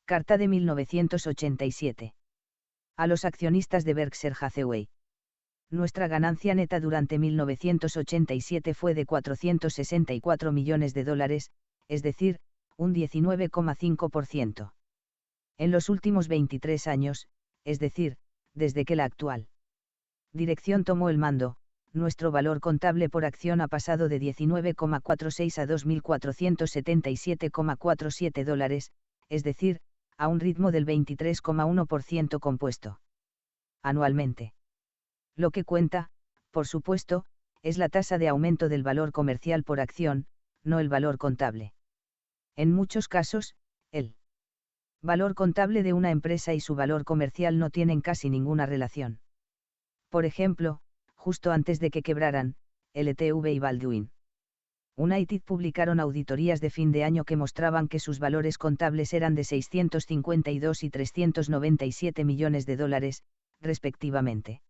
Carta de 1987. A los accionistas de Berkshire Hathaway. Nuestra ganancia neta durante 1987 fue de $464 millones, es decir, un 19,5%. En los últimos 23 años, es decir, desde que la actual dirección tomó el mando, nuestro valor contable por acción ha pasado de $19,46 a $2.477,47, es decir, a un ritmo del 23,1% compuesto anualmente. Lo que cuenta, por supuesto, es la tasa de aumento del valor comercial por acción, no el valor contable. En muchos casos, el valor contable de una empresa y su valor comercial no tienen casi ninguna relación. Por ejemplo, justo antes de que quebraran, LTV y Baldwin United publicaron auditorías de fin de año que mostraban que sus valores contables eran de $652 y $397 millones, respectivamente.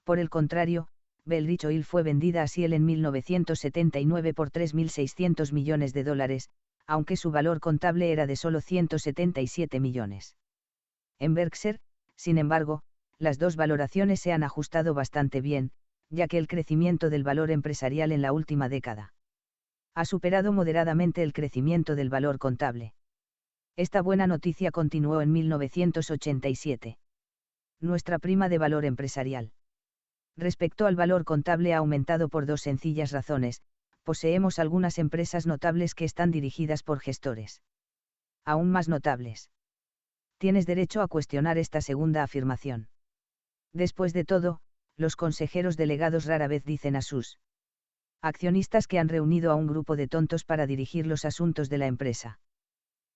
Por el contrario, Belridge Oil fue vendida a Shell en 1979 por $3.600 millones, aunque su valor contable era de solo $177 millones. En Berkshire, sin embargo, las dos valoraciones se han ajustado bastante bien, ya que el crecimiento del valor empresarial en la última década ha superado moderadamente el crecimiento del valor contable. Esta buena noticia continuó en 1987. Nuestra prima de valor empresarial respecto al valor contable ha aumentado por dos sencillas razones: poseemos algunas empresas notables que están dirigidas por gestores aún más notables. Tienes derecho a cuestionar esta segunda afirmación. Después de todo, los consejeros delegados rara vez dicen a sus accionistas que han reunido a un grupo de tontos para dirigir los asuntos de la empresa.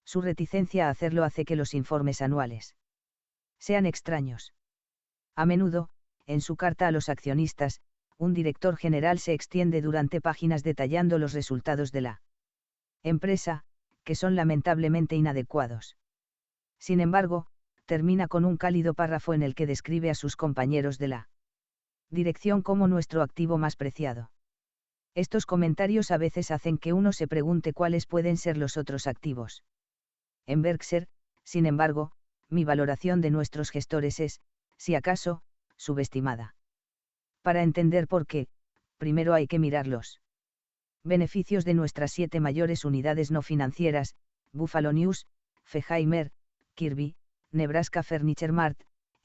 Su reticencia a hacerlo hace que los informes anuales sean extraños. A menudo, en su carta a los accionistas, un director general se extiende durante páginas detallando los resultados de la empresa, que son lamentablemente inadecuados. Sin embargo, termina con un cálido párrafo en el que describe a sus compañeros de la dirección como nuestro activo más preciado. Estos comentarios a veces hacen que uno se pregunte cuáles pueden ser los otros activos. En Berkshire, sin embargo, mi valoración de nuestros gestores es, si acaso, subestimada. Para entender por qué, primero hay que mirar los beneficios de nuestras 7 mayores unidades no financieras: Buffalo News, Feheimer, Kirby, Nebraska Furniture Mart,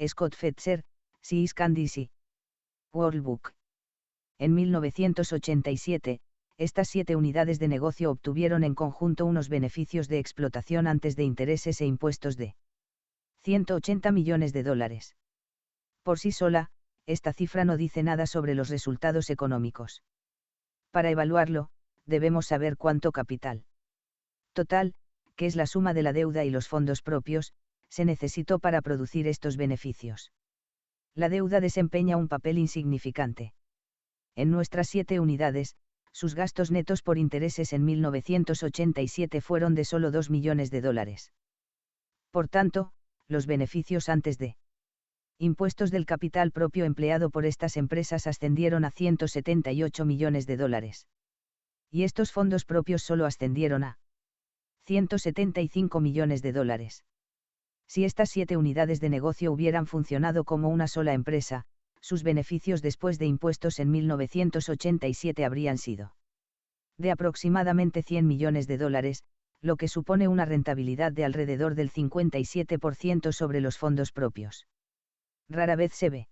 Scott Fetzer, See's Candies y World Book. En 1987, estas 7 unidades de negocio obtuvieron en conjunto unos beneficios de explotación antes de intereses e impuestos de $180 millones. Por sí sola, esta cifra no dice nada sobre los resultados económicos. Para evaluarlo, debemos saber cuánto capital total, que es la suma de la deuda y los fondos propios, se necesitó para producir estos beneficios. La deuda desempeña un papel insignificante. En nuestras 7 unidades, sus gastos netos por intereses en 1987 fueron de solo $2 millones. Por tanto, los beneficios antes de impuestos del capital propio empleado por estas empresas ascendieron a $178 millones. Y estos fondos propios solo ascendieron a $175 millones. Si estas 7 unidades de negocio hubieran funcionado como una sola empresa, sus beneficios después de impuestos en 1987 habrían sido de aproximadamente $100 millones, lo que supone una rentabilidad de alrededor del 57% sobre los fondos propios. Rara vez se ve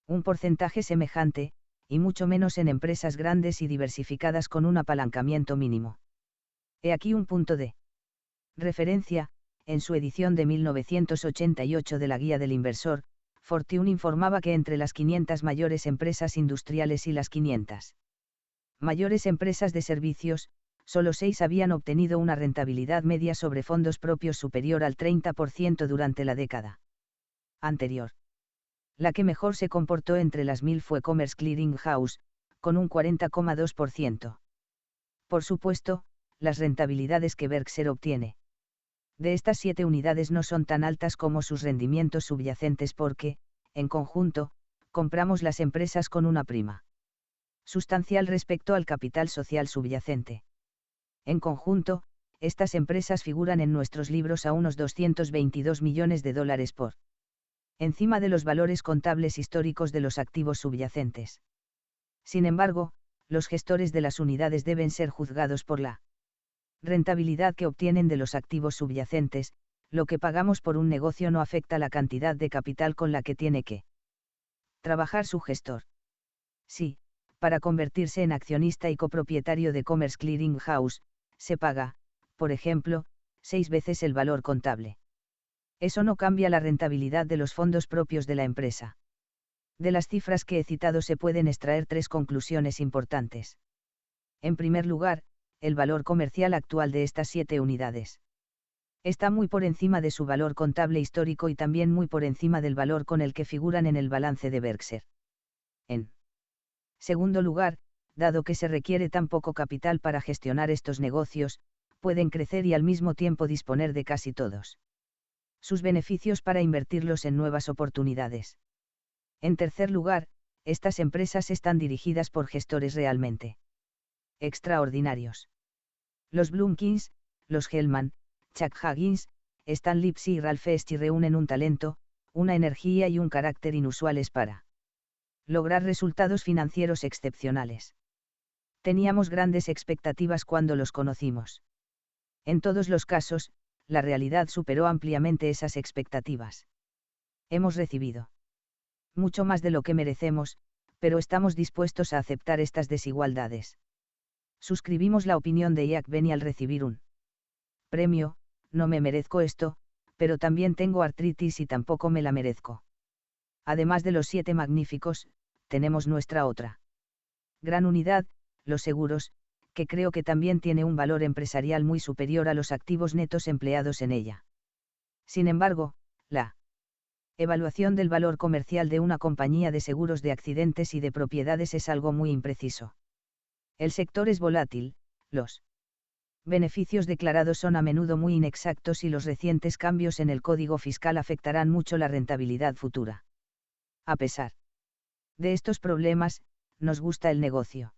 un porcentaje semejante, y mucho menos en empresas grandes y diversificadas con un apalancamiento mínimo. He aquí un punto de referencia: en su edición de 1988 de la Guía del Inversor, Fortune informaba que entre las 500 mayores empresas industriales y las 500 mayores empresas de servicios, solo 6 habían obtenido una rentabilidad media sobre fondos propios superior al 30% durante la década anterior. La que mejor se comportó entre las 1000 fue Commerce Clearing House, con un 40,2%. Por supuesto, las rentabilidades que Berkshire obtiene de estas 7 unidades no son tan altas como sus rendimientos subyacentes porque, en conjunto, compramos las empresas con una prima sustancial respecto al capital social subyacente. En conjunto, estas empresas figuran en nuestros libros a unos 222 millones de dólares por encima de los valores contables históricos de los activos subyacentes. Sin embargo, los gestores de las unidades deben ser juzgados por la rentabilidad que obtienen de los activos subyacentes. Lo que pagamos por un negocio no afecta la cantidad de capital con la que tiene que trabajar su gestor. Sí, para convertirse en accionista y copropietario de Commerce Clearing House, se paga, por ejemplo, 6 veces el valor contable. Eso no cambia la rentabilidad de los fondos propios de la empresa. De las cifras que he citado se pueden extraer 3 conclusiones importantes. En primer lugar, el valor comercial actual de estas 7 unidades está muy por encima de su valor contable histórico y también muy por encima del valor con el que figuran en el balance de Berkshire. En segundo lugar, dado que se requiere tan poco capital para gestionar estos negocios, pueden crecer y al mismo tiempo disponer de casi todos sus beneficios para invertirlos en nuevas oportunidades. En tercer lugar, estas empresas están dirigidas por gestores realmente extraordinarios. Los Blumkins, los Hellman, Chuck Huggins, Stan Lipsy y Ralph Esty reúnen un talento, una energía y un carácter inusuales para lograr resultados financieros excepcionales. Teníamos grandes expectativas cuando los conocimos. En todos los casos, la realidad superó ampliamente esas expectativas. Hemos recibido mucho más de lo que merecemos, pero estamos dispuestos a aceptar estas desigualdades. Suscribimos la opinión de Jack Benny al recibir un premio: no me merezco esto, pero también tengo artritis y tampoco me la merezco. Además de los 7 magníficos, tenemos nuestra otra gran unidad, los seguros, que creo que también tiene un valor empresarial muy superior a los activos netos empleados en ella. Sin embargo, la evaluación del valor comercial de una compañía de seguros de accidentes y de propiedades es algo muy impreciso. El sector es volátil, los beneficios declarados son a menudo muy inexactos y los recientes cambios en el código fiscal afectarán mucho la rentabilidad futura. A pesar de estos problemas, nos gusta el negocio.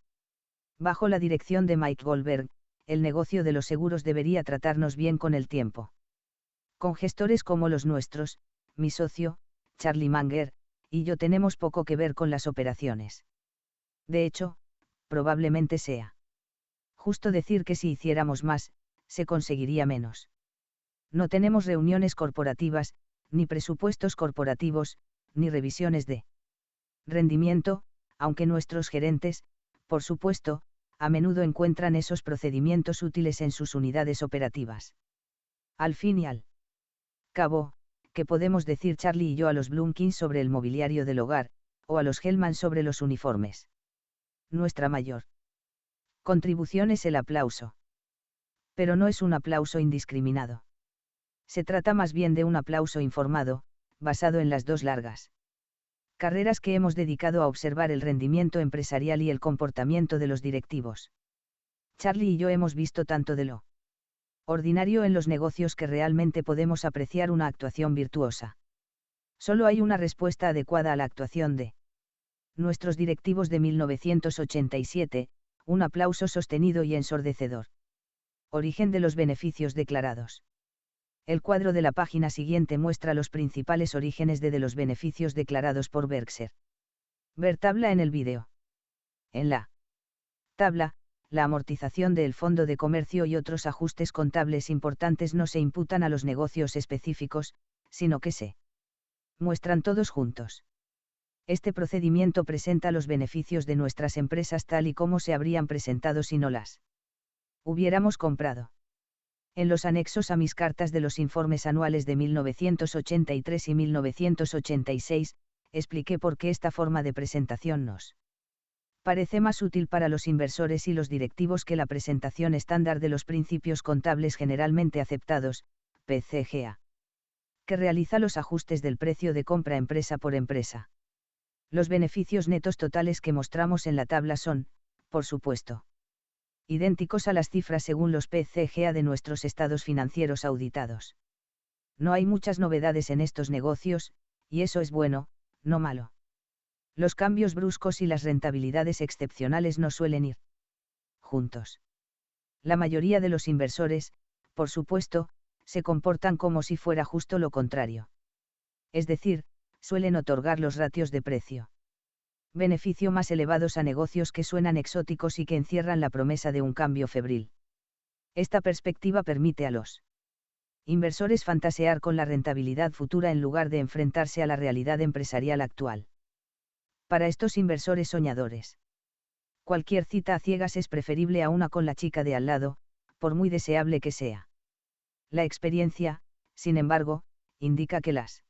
Bajo la dirección de Mike Goldberg, el negocio de los seguros debería tratarnos bien con el tiempo. Con gestores como los nuestros, mi socio, Charlie Munger, y yo tenemos poco que ver con las operaciones. De hecho, probablemente sea justo decir que si hiciéramos más, se conseguiría menos. No tenemos reuniones corporativas, ni presupuestos corporativos, ni revisiones de rendimiento, aunque nuestros gerentes, por supuesto, a menudo encuentran esos procedimientos útiles en sus unidades operativas. Al fin y al cabo, ¿qué podemos decir Charlie y yo a los Blumkins sobre el mobiliario del hogar, o a los Hellman sobre los uniformes? Nuestra mayor contribución es el aplauso. Pero no es un aplauso indiscriminado. Se trata más bien de un aplauso informado, basado en las 2 largas carreras que hemos dedicado a observar el rendimiento empresarial y el comportamiento de los directivos. Charlie y yo hemos visto tanto de lo ordinario en los negocios que realmente podemos apreciar una actuación virtuosa. Solo hay una respuesta adecuada a la actuación de nuestros directivos de 1987, un aplauso sostenido y ensordecedor. Origen de los beneficios declarados. El cuadro de la página siguiente muestra los principales orígenes de los beneficios declarados por Berkshire. Ver tabla en el vídeo. En la tabla, la amortización del fondo de comercio y otros ajustes contables importantes no se imputan a los negocios específicos, sino que se muestran todos juntos. Este procedimiento presenta los beneficios de nuestras empresas tal y como se habrían presentado si no las hubiéramos comprado. En los anexos a mis cartas de los informes anuales de 1983 y 1986, expliqué por qué esta forma de presentación nos parece más útil para los inversores y los directivos que la presentación estándar de los principios contables generalmente aceptados, PCGA, que realiza los ajustes del precio de compra empresa por empresa. Los beneficios netos totales que mostramos en la tabla son, por supuesto, idénticos a las cifras según los PCGA de nuestros estados financieros auditados. No hay muchas novedades en estos negocios, y eso es bueno, no malo. Los cambios bruscos y las rentabilidades excepcionales no suelen ir juntos. La mayoría de los inversores, por supuesto, se comportan como si fuera justo lo contrario. Es decir, suelen otorgar los ratios de precio beneficio más elevados a negocios que suenan exóticos y que encierran la promesa de un cambio febril. Esta perspectiva permite a los inversores fantasear con la rentabilidad futura en lugar de enfrentarse a la realidad empresarial actual. Para estos inversores soñadores, cualquier cita a ciegas es preferible a una con la chica de al lado, por muy deseable que sea. La experiencia, sin embargo, indica que las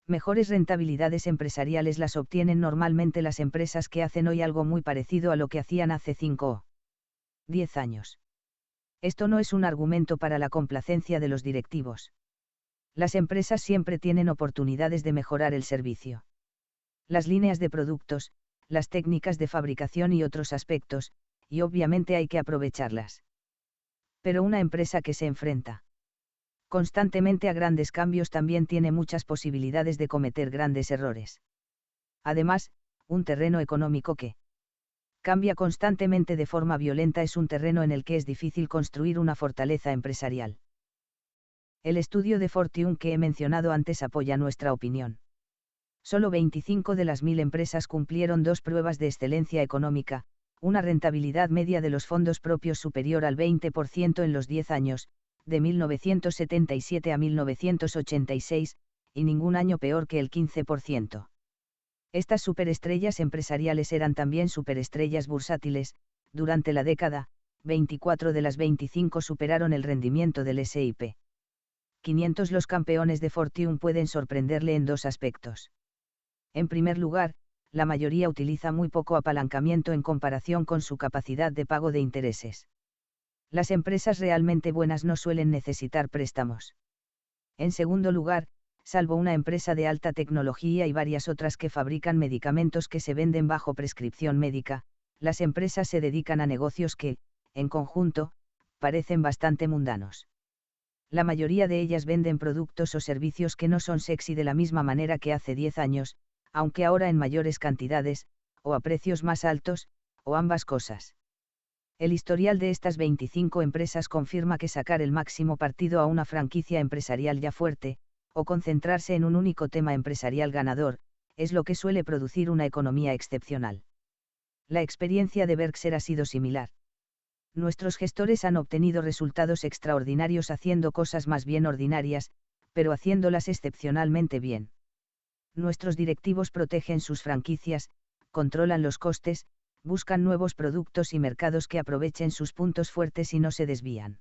mejores rentabilidades empresariales las obtienen normalmente las empresas que hacen hoy algo muy parecido a lo que hacían hace 5 o 10 años. Esto no es un argumento para la complacencia de los directivos. Las empresas siempre tienen oportunidades de mejorar el servicio, las líneas de productos, las técnicas de fabricación y otros aspectos, y obviamente hay que aprovecharlas. Pero una empresa que se enfrenta constantemente a grandes cambios también tiene muchas posibilidades de cometer grandes errores. Además, un terreno económico que cambia constantemente de forma violenta es un terreno en el que es difícil construir una fortaleza empresarial. El estudio de Fortune que he mencionado antes apoya nuestra opinión. Solo 25 de las 1000 empresas cumplieron 2 pruebas de excelencia económica, una rentabilidad media de los fondos propios superior al 20% en los 10 años, de 1977 a 1986, y ningún año peor que el 15%. Estas superestrellas empresariales eran también superestrellas bursátiles. Durante la década, 24 de las 25 superaron el rendimiento del S&P 500. Los campeones de Fortune pueden sorprenderle en 2 aspectos. En primer lugar, la mayoría utiliza muy poco apalancamiento en comparación con su capacidad de pago de intereses. Las empresas realmente buenas no suelen necesitar préstamos. En segundo lugar, salvo una empresa de alta tecnología y varias otras que fabrican medicamentos que se venden bajo prescripción médica, las empresas se dedican a negocios que, en conjunto, parecen bastante mundanos. La mayoría de ellas venden productos o servicios que no son sexy de la misma manera que hace 10 años, aunque ahora en mayores cantidades, o a precios más altos, o ambas cosas. El historial de estas 25 empresas confirma que sacar el máximo partido a una franquicia empresarial ya fuerte, o concentrarse en un único tema empresarial ganador, es lo que suele producir una economía excepcional. La experiencia de Berkshire ha sido similar. Nuestros gestores han obtenido resultados extraordinarios haciendo cosas más bien ordinarias, pero haciéndolas excepcionalmente bien. Nuestros directivos protegen sus franquicias, controlan los costes, buscan nuevos productos y mercados que aprovechen sus puntos fuertes y no se desvían.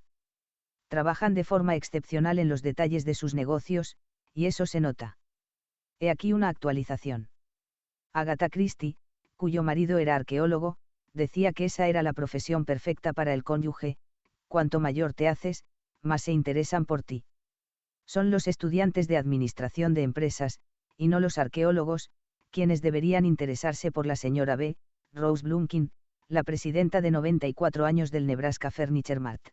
Trabajan de forma excepcional en los detalles de sus negocios, y eso se nota. He aquí una actualización. Agatha Christie, cuyo marido era arqueólogo, decía que esa era la profesión perfecta para el cónyuge: cuanto mayor te haces, más se interesan por ti. Son los estudiantes de administración de empresas, y no los arqueólogos, quienes deberían interesarse por la señora B. Rose Blumkin, la presidenta de 94 años del Nebraska Furniture Mart.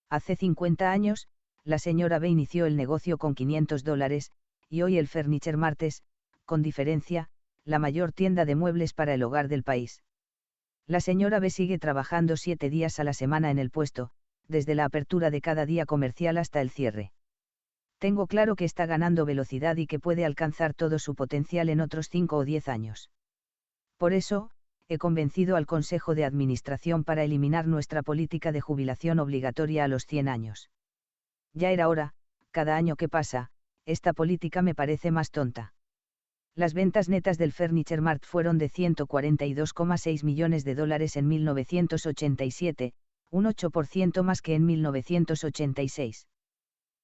Hace 50 años, la señora B inició el negocio con $500, y hoy el Furniture Mart es, con diferencia, la mayor tienda de muebles para el hogar del país. La señora B sigue trabajando 7 días a la semana en el puesto, desde la apertura de cada día comercial hasta el cierre. Tengo claro que está ganando velocidad y que puede alcanzar todo su potencial en otros 5 o 10 años. Por eso, he convencido al Consejo de Administración para eliminar nuestra política de jubilación obligatoria a los 100 años. Ya era hora. Cada año que pasa, esta política me parece más tonta. Las ventas netas del Furniture Mart fueron de $142,6 millones en 1987, un 8% más que en 1986.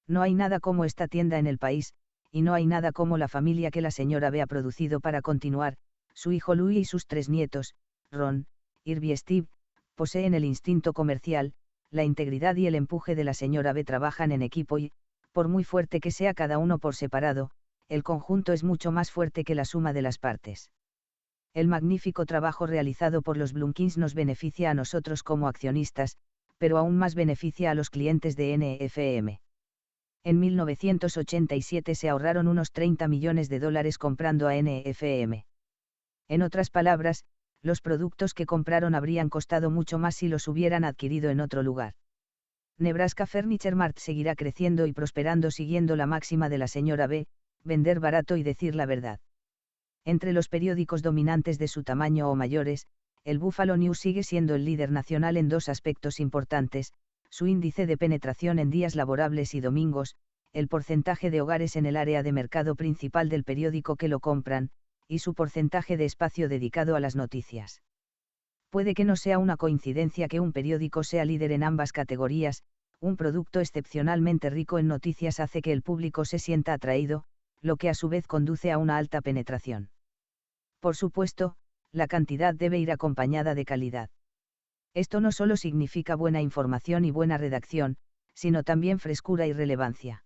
No hay nada como esta tienda en el país, y no hay nada como la familia que la señora B ha producido para continuar. Su hijo Louis y sus 3 nietos, Ron, Irby y Steve, poseen el instinto comercial, la integridad y el empuje de la señora B. Trabajan en equipo y, por muy fuerte que sea cada uno por separado, el conjunto es mucho más fuerte que la suma de las partes. El magnífico trabajo realizado por los Blumkins nos beneficia a nosotros como accionistas, pero aún más beneficia a los clientes de NFM. En 1987 se ahorraron unos $30 millones comprando a NFM. En otras palabras, los productos que compraron habrían costado mucho más si los hubieran adquirido en otro lugar. Nebraska Furniture Mart seguirá creciendo y prosperando siguiendo la máxima de la señora B, vender barato y decir la verdad. Entre los periódicos dominantes de su tamaño o mayores, el Buffalo News sigue siendo el líder nacional en dos aspectos importantes: su índice de penetración en días laborables y domingos, el porcentaje de hogares en el área de mercado principal del periódico que lo compran, y su porcentaje de espacio dedicado a las noticias. Puede que no sea una coincidencia que un periódico sea líder en ambas categorías. Un producto excepcionalmente rico en noticias hace que el público se sienta atraído, lo que a su vez conduce a una alta penetración. Por supuesto, la cantidad debe ir acompañada de calidad. Esto no solo significa buena información y buena redacción, sino también frescura y relevancia.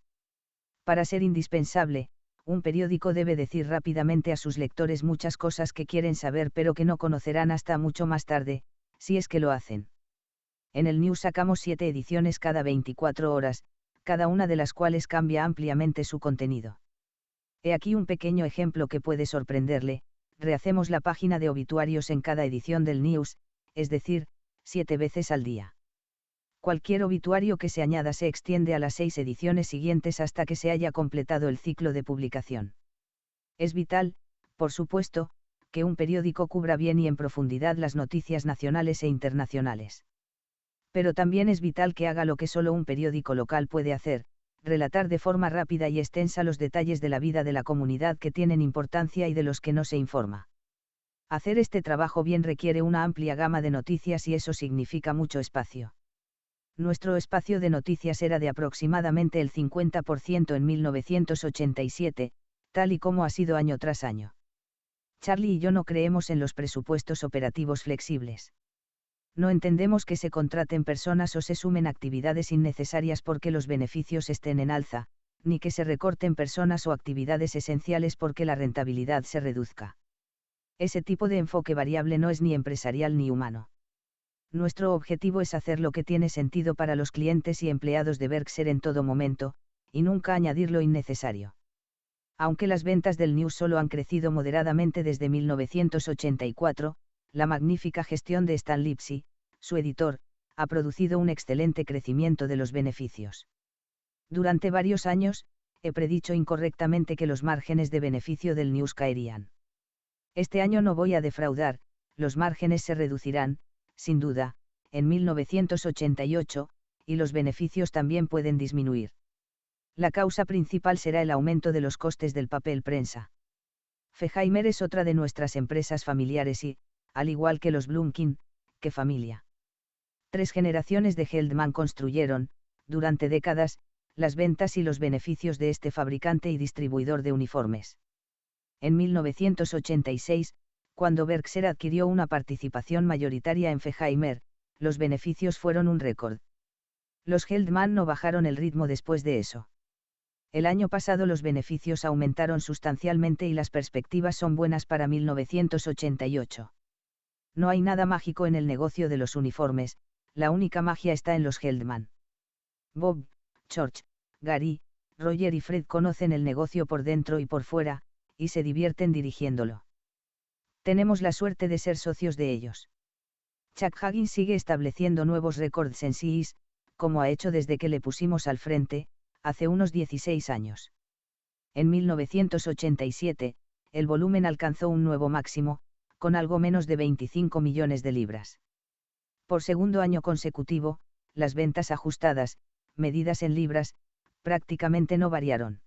Para ser indispensable, un periódico debe decir rápidamente a sus lectores muchas cosas que quieren saber pero que no conocerán hasta mucho más tarde, si es que lo hacen. En el News sacamos 7 ediciones cada 24 horas, cada una de las cuales cambia ampliamente su contenido. He aquí un pequeño ejemplo que puede sorprenderle: rehacemos la página de obituarios en cada edición del News, es decir, 7 veces al día. Cualquier obituario que se añada se extiende a las 6 ediciones siguientes hasta que se haya completado el ciclo de publicación. Es vital, por supuesto, que un periódico cubra bien y en profundidad las noticias nacionales e internacionales. Pero también es vital que haga lo que solo un periódico local puede hacer: relatar de forma rápida y extensa los detalles de la vida de la comunidad que tienen importancia y de los que no se informa. Hacer este trabajo bien requiere una amplia gama de noticias y eso significa mucho espacio. Nuestro espacio de noticias era de aproximadamente el 50% en 1987, tal y como ha sido año tras año. Charlie y yo no creemos en los presupuestos operativos flexibles. No entendemos que se contraten personas o se sumen actividades innecesarias porque los beneficios estén en alza, ni que se recorten personas o actividades esenciales porque la rentabilidad se reduzca. Ese tipo de enfoque variable no es ni empresarial ni humano. Nuestro objetivo es hacer lo que tiene sentido para los clientes y empleados de Berkshire en todo momento, y nunca añadir lo innecesario. Aunque las ventas del News solo han crecido moderadamente desde 1984, la magnífica gestión de Stan Lipsey, su editor, ha producido un excelente crecimiento de los beneficios. Durante varios años, he predicho incorrectamente que los márgenes de beneficio del News caerían. Este año no voy a defraudar: los márgenes se reducirán, sin duda, en 1988, y los beneficios también pueden disminuir. La causa principal será el aumento de los costes del papel prensa. Feheimer es otra de nuestras empresas familiares y, al igual que los Blumkin, ¿qué familia? 3 generaciones de Heldman construyeron, durante décadas, las ventas y los beneficios de este fabricante y distribuidor de uniformes. En 1986, cuando Berkshire adquirió una participación mayoritaria en Feheimer, los beneficios fueron un récord. Los Heldman no bajaron el ritmo después de eso. El año pasado los beneficios aumentaron sustancialmente y las perspectivas son buenas para 1988. No hay nada mágico en el negocio de los uniformes, la única magia está en los Heldman. Bob, George, Gary, Roger y Fred conocen el negocio por dentro y por fuera, y se divierten dirigiéndolo. Tenemos la suerte de ser socios de ellos. Chuck Huggins sigue estableciendo nuevos récords en Sears, como ha hecho desde que le pusimos al frente, hace unos 16 años. En 1987, el volumen alcanzó un nuevo máximo, con algo menos de 25 millones de libras. Por segundo año consecutivo, las ventas ajustadas, medidas en libras, prácticamente no variaron.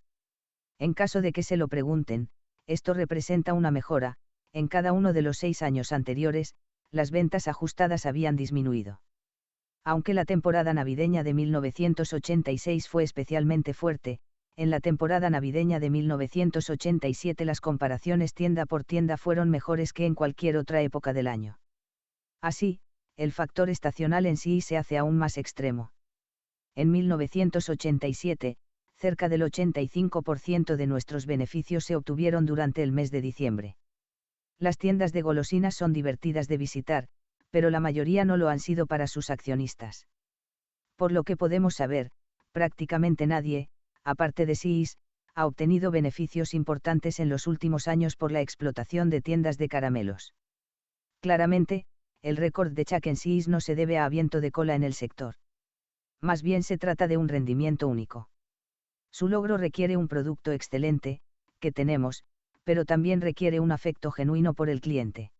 En caso de que se lo pregunten, esto representa una mejora: en cada uno de los 6 años anteriores, las ventas ajustadas habían disminuido. Aunque la temporada navideña de 1986 fue especialmente fuerte, en la temporada navideña de 1987 las comparaciones tienda por tienda fueron mejores que en cualquier otra época del año. Así, el factor estacional en sí se hace aún más extremo. En 1987, cerca del 85% de nuestros beneficios se obtuvieron durante el mes de diciembre. Las tiendas de golosinas son divertidas de visitar, pero la mayoría no lo han sido para sus accionistas. Por lo que podemos saber, prácticamente nadie, aparte de Sears, ha obtenido beneficios importantes en los últimos años por la explotación de tiendas de caramelos. Claramente, el récord de Chuck en Sears no se debe a viento de cola en el sector. Más bien se trata de un rendimiento único. Su logro requiere un producto excelente, que tenemos, pero también requiere un afecto genuino por el cliente.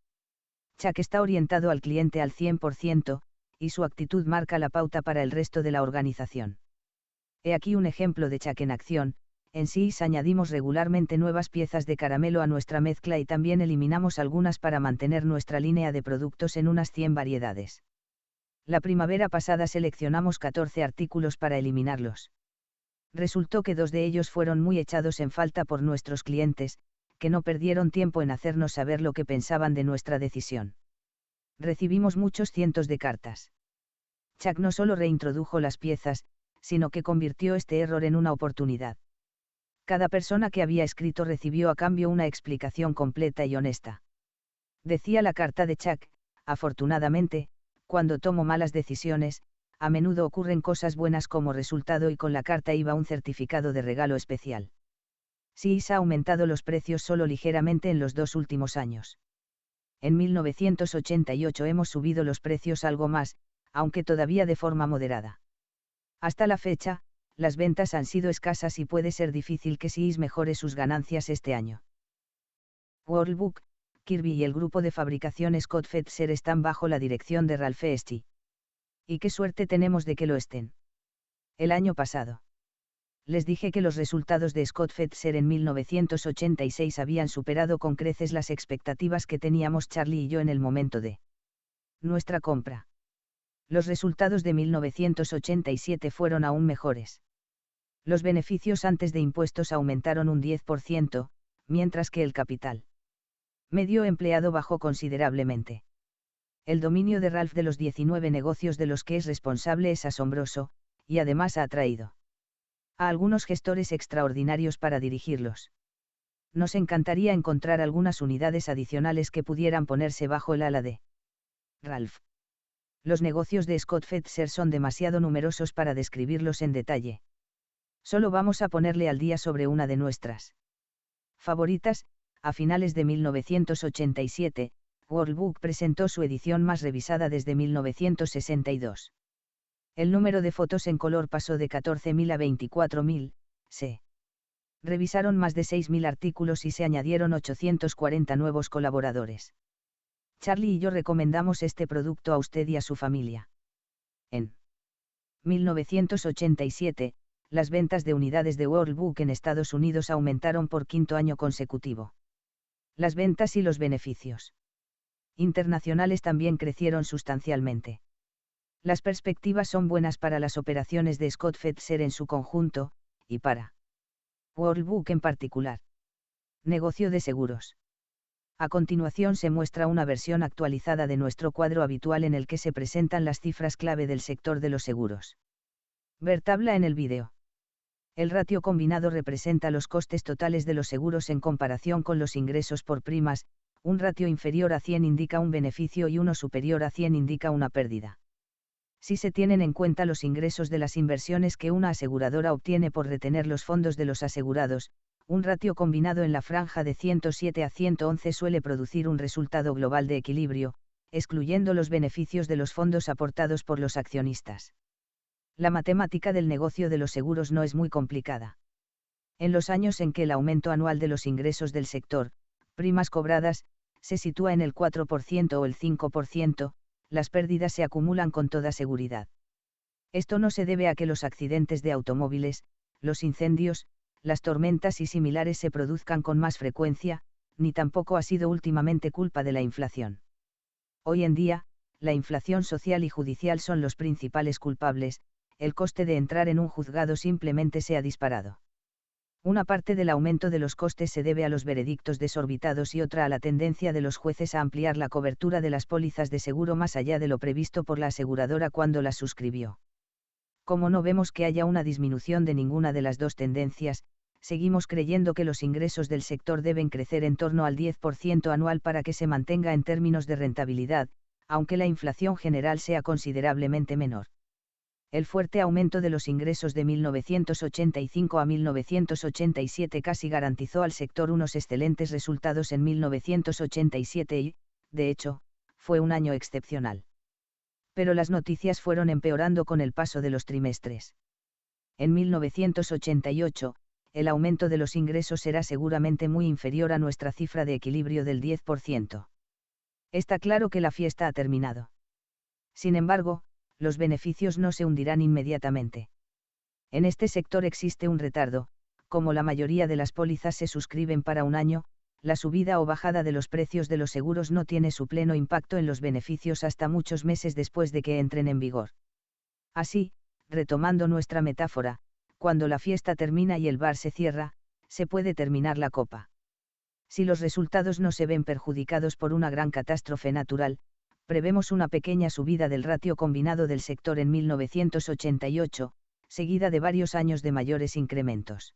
Chuck está orientado al cliente al 100%, y su actitud marca la pauta para el resto de la organización. He aquí un ejemplo de Chuck en acción. En See's añadimos regularmente nuevas piezas de caramelo a nuestra mezcla y también eliminamos algunas para mantener nuestra línea de productos en unas 100 variedades. La primavera pasada seleccionamos 14 artículos para eliminarlos. Resultó que 2 de ellos fueron muy echados en falta por nuestros clientes, que no perdieron tiempo en hacernos saber lo que pensaban de nuestra decisión. Recibimos muchos cientos de cartas. Chuck no solo reintrodujo las piezas, sino que convirtió este error en una oportunidad. Cada persona que había escrito recibió a cambio una explicación completa y honesta. Decía la carta de Chuck: afortunadamente, cuando tomo malas decisiones, a menudo ocurren cosas buenas como resultado, y con la carta iba un certificado de regalo especial. See's ha aumentado los precios solo ligeramente en los 2 últimos años. En 1988 hemos subido los precios algo más, aunque todavía de forma moderada. Hasta la fecha, las ventas han sido escasas y puede ser difícil que See's mejore sus ganancias este año. Worldbook, Kirby y el grupo de fabricación Scott Fetzer están bajo la dirección de Ralph Esty. Y qué suerte tenemos de que lo estén. El año pasado les dije que los resultados de Scott Fetzer en 1986 habían superado con creces las expectativas que teníamos Charlie y yo en el momento de nuestra compra. Los resultados de 1987 fueron aún mejores. Los beneficios antes de impuestos aumentaron un 10%, mientras que el capital medio empleado bajó considerablemente. El dominio de Ralph de los 19 negocios de los que es responsable es asombroso, y además ha atraído a algunos gestores extraordinarios para dirigirlos. Nos encantaría encontrar algunas unidades adicionales que pudieran ponerse bajo el ala de Ralph. Los negocios de Scott Fetzer son demasiado numerosos para describirlos en detalle. Solo vamos a ponerle al día sobre una de nuestras favoritas. A finales de 1987, Worldbook presentó su edición más revisada desde 1962. El número de fotos en color pasó de 14.000 a 24.000, se revisaron más de 6.000 artículos y se añadieron 840 nuevos colaboradores. Charlie y yo recomendamos este producto a usted y a su familia. En 1987, las ventas de unidades de Worldbook en Estados Unidos aumentaron por 5º año consecutivo. Las ventas y los beneficios internacionales también crecieron sustancialmente. Las perspectivas son buenas para las operaciones de Scott Fetzer en su conjunto, y para Worldbook en particular. Negocio de seguros. A continuación se muestra una versión actualizada de nuestro cuadro habitual en el que se presentan las cifras clave del sector de los seguros. Ver tabla en el vídeo. El ratio combinado representa los costes totales de los seguros en comparación con los ingresos por primas. Un ratio inferior a 100 indica un beneficio y uno superior a 100 indica una pérdida. Si se tienen en cuenta los ingresos de las inversiones que una aseguradora obtiene por retener los fondos de los asegurados, un ratio combinado en la franja de 107 a 111 suele producir un resultado global de equilibrio, excluyendo los beneficios de los fondos aportados por los accionistas. La matemática del negocio de los seguros no es muy complicada. En los años en que el aumento anual de los ingresos del sector, primas cobradas, se sitúa en el 4% o el 5%, las pérdidas se acumulan con toda seguridad. Esto no se debe a que los accidentes de automóviles, los incendios, las tormentas y similares se produzcan con más frecuencia, ni tampoco ha sido últimamente culpa de la inflación. Hoy en día, la inflación social y judicial son los principales culpables. El coste de entrar en un juzgado simplemente se ha disparado. Una parte del aumento de los costes se debe a los veredictos desorbitados y otra a la tendencia de los jueces a ampliar la cobertura de las pólizas de seguro más allá de lo previsto por la aseguradora cuando las suscribió. Como no vemos que haya una disminución de ninguna de las dos tendencias, seguimos creyendo que los ingresos del sector deben crecer en torno al 10% anual para que se mantenga en términos de rentabilidad, aunque la inflación general sea considerablemente menor. El fuerte aumento de los ingresos de 1985 a 1987 casi garantizó al sector unos excelentes resultados en 1987 y, de hecho, fue un año excepcional. Pero las noticias fueron empeorando con el paso de los trimestres. En 1988, el aumento de los ingresos será seguramente muy inferior a nuestra cifra de equilibrio del 10%. Está claro que la fiesta ha terminado. Sin embargo, los beneficios no se hundirán inmediatamente. En este sector existe un retardo, como la mayoría de las pólizas se suscriben para un año, la subida o bajada de los precios de los seguros no tiene su pleno impacto en los beneficios hasta muchos meses después de que entren en vigor. Así, retomando nuestra metáfora, cuando la fiesta termina y el bar se cierra, se puede terminar la copa. Si los resultados no se ven perjudicados por una gran catástrofe natural, prevemos una pequeña subida del ratio combinado del sector en 1988, seguida de varios años de mayores incrementos.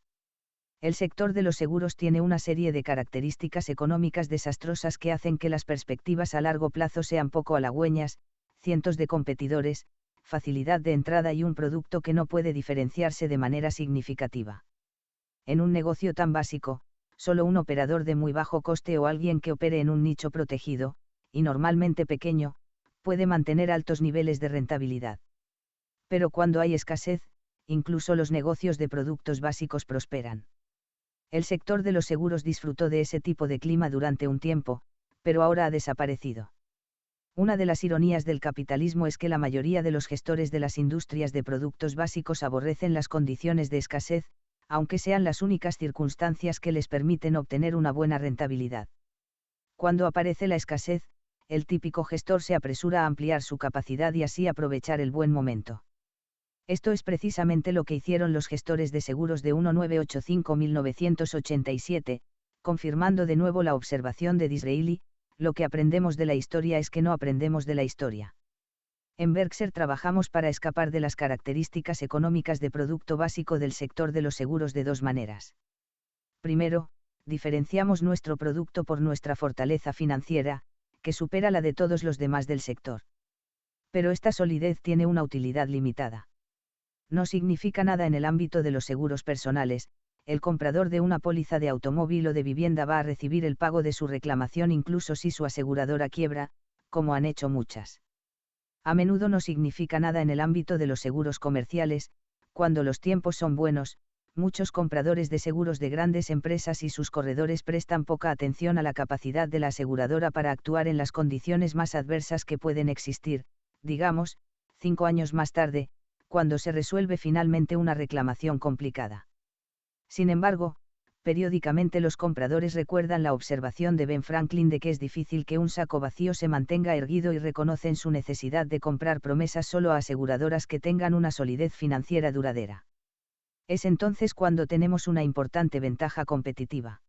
El sector de los seguros tiene una serie de características económicas desastrosas que hacen que las perspectivas a largo plazo sean poco halagüeñas: cientos de competidores, facilidad de entrada y un producto que no puede diferenciarse de manera significativa. En un negocio tan básico, solo un operador de muy bajo coste o alguien que opere en un nicho protegido, y normalmente pequeño, puede mantener altos niveles de rentabilidad. Pero cuando hay escasez, incluso los negocios de productos básicos prosperan. El sector de los seguros disfrutó de ese tipo de clima durante un tiempo, pero ahora ha desaparecido. Una de las ironías del capitalismo es que la mayoría de los gestores de las industrias de productos básicos aborrecen las condiciones de escasez, aunque sean las únicas circunstancias que les permiten obtener una buena rentabilidad. Cuando aparece la escasez, el típico gestor se apresura a ampliar su capacidad y así aprovechar el buen momento. Esto es precisamente lo que hicieron los gestores de seguros de 1985-1987, confirmando de nuevo la observación de Disraeli: lo que aprendemos de la historia es que no aprendemos de la historia. En Berkshire trabajamos para escapar de las características económicas de producto básico del sector de los seguros de dos maneras. Primero, diferenciamos nuestro producto por nuestra fortaleza financiera, que supera la de todos los demás del sector. Pero esta solidez tiene una utilidad limitada. No significa nada en el ámbito de los seguros personales. El comprador de una póliza de automóvil o de vivienda va a recibir el pago de su reclamación incluso si su aseguradora quiebra, como han hecho muchas. A menudo no significa nada en el ámbito de los seguros comerciales. Cuando los tiempos son buenos, muchos compradores de seguros de grandes empresas y sus corredores prestan poca atención a la capacidad de la aseguradora para actuar en las condiciones más adversas que pueden existir, digamos, 5 años más tarde, cuando se resuelve finalmente una reclamación complicada. Sin embargo, periódicamente los compradores recuerdan la observación de Ben Franklin de que es difícil que un saco vacío se mantenga erguido y reconocen su necesidad de comprar promesas solo a aseguradoras que tengan una solidez financiera duradera. Es entonces cuando tenemos una importante ventaja competitiva.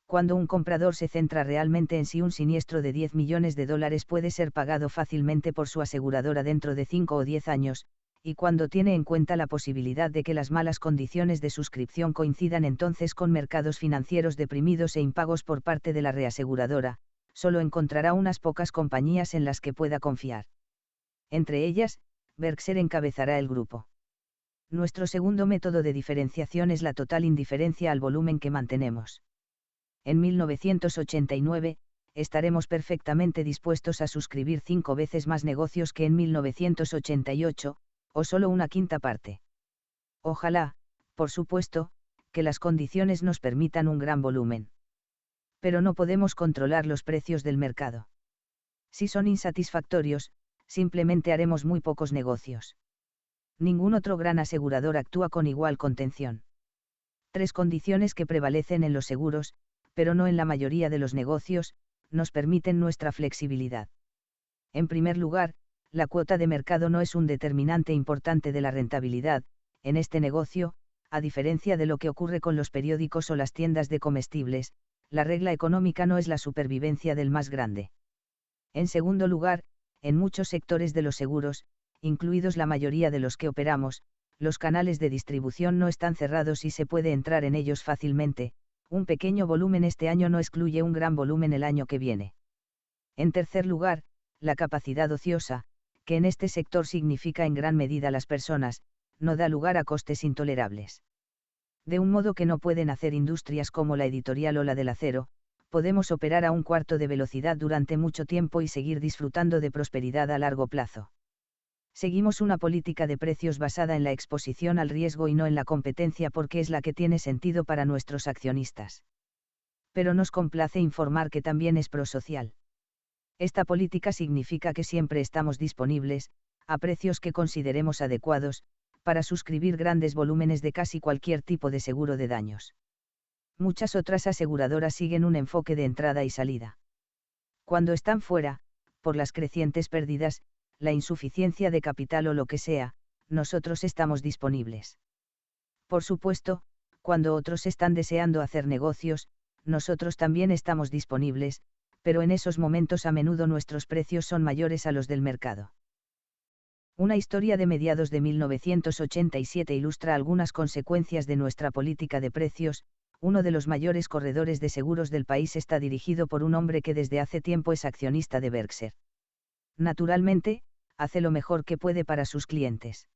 Cuando un comprador se centra realmente en si un siniestro de $10 millones puede ser pagado fácilmente por su aseguradora dentro de 5 o 10 años, y cuando tiene en cuenta la posibilidad de que las malas condiciones de suscripción coincidan entonces con mercados financieros deprimidos e impagos por parte de la reaseguradora, solo encontrará unas pocas compañías en las que pueda confiar. Entre ellas, Berkshire encabezará el grupo. Nuestro segundo método de diferenciación es la total indiferencia al volumen que mantenemos. En 1989, estaremos perfectamente dispuestos a suscribir 5 veces más negocios que en 1988, o solo una quinta parte. Ojalá, por supuesto, que las condiciones nos permitan un gran volumen. Pero no podemos controlar los precios del mercado. Si son insatisfactorios, simplemente haremos muy pocos negocios. Ningún otro gran asegurador actúa con igual contención. 3 condiciones que prevalecen en los seguros, pero no en la mayoría de los negocios, nos permiten nuestra flexibilidad. En primer lugar, la cuota de mercado no es un determinante importante de la rentabilidad. En este negocio, a diferencia de lo que ocurre con los periódicos o las tiendas de comestibles, la regla económica no es la supervivencia del más grande. En segundo lugar, en muchos sectores de los seguros, incluidos la mayoría de los que operamos, los canales de distribución no están cerrados y se puede entrar en ellos fácilmente. Un pequeño volumen este año no excluye un gran volumen el año que viene. En tercer lugar, la capacidad ociosa, que en este sector significa en gran medida las personas, no da lugar a costes intolerables. De un modo que no pueden hacer industrias como la editorial o la del acero, podemos operar a un cuarto de velocidad durante mucho tiempo y seguir disfrutando de prosperidad a largo plazo. Seguimos una política de precios basada en la exposición al riesgo y no en la competencia porque es la que tiene sentido para nuestros accionistas. Pero nos complace informar que también es prosocial. Esta política significa que siempre estamos disponibles, a precios que consideremos adecuados, para suscribir grandes volúmenes de casi cualquier tipo de seguro de daños. Muchas otras aseguradoras siguen un enfoque de entrada y salida. Cuando están fuera, por las crecientes pérdidas, la insuficiencia de capital o lo que sea, nosotros estamos disponibles. Por supuesto, cuando otros están deseando hacer negocios, nosotros también estamos disponibles, pero en esos momentos a menudo nuestros precios son mayores a los del mercado. Una historia de mediados de 1987 ilustra algunas consecuencias de nuestra política de precios. Uno de los mayores corredores de seguros del país está dirigido por un hombre que desde hace tiempo es accionista de Berkshire. Naturalmente, hace lo mejor que puede para sus clientes.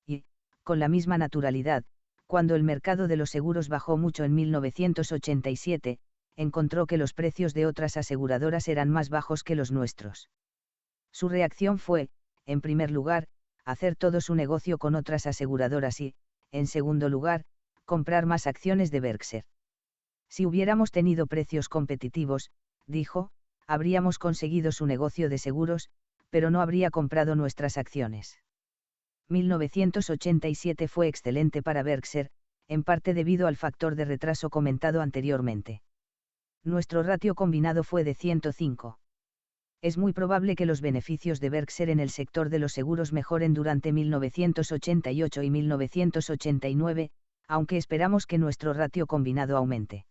Y, con la misma naturalidad, cuando el mercado de los seguros bajó mucho en 1987, encontró que los precios de otras aseguradoras eran más bajos que los nuestros. Su reacción fue, en primer lugar, hacer todo su negocio con otras aseguradoras y, en segundo lugar, comprar más acciones de Berkshire. Si hubiéramos tenido precios competitivos, dijo, habríamos conseguido su negocio de seguros, pero no habría comprado nuestras acciones. 1987 fue excelente para Berkshire, en parte debido al factor de retraso comentado anteriormente. Nuestro ratio combinado fue de 105. Es muy probable que los beneficios de Berkshire en el sector de los seguros mejoren durante 1988 y 1989, aunque esperamos que nuestro ratio combinado aumente.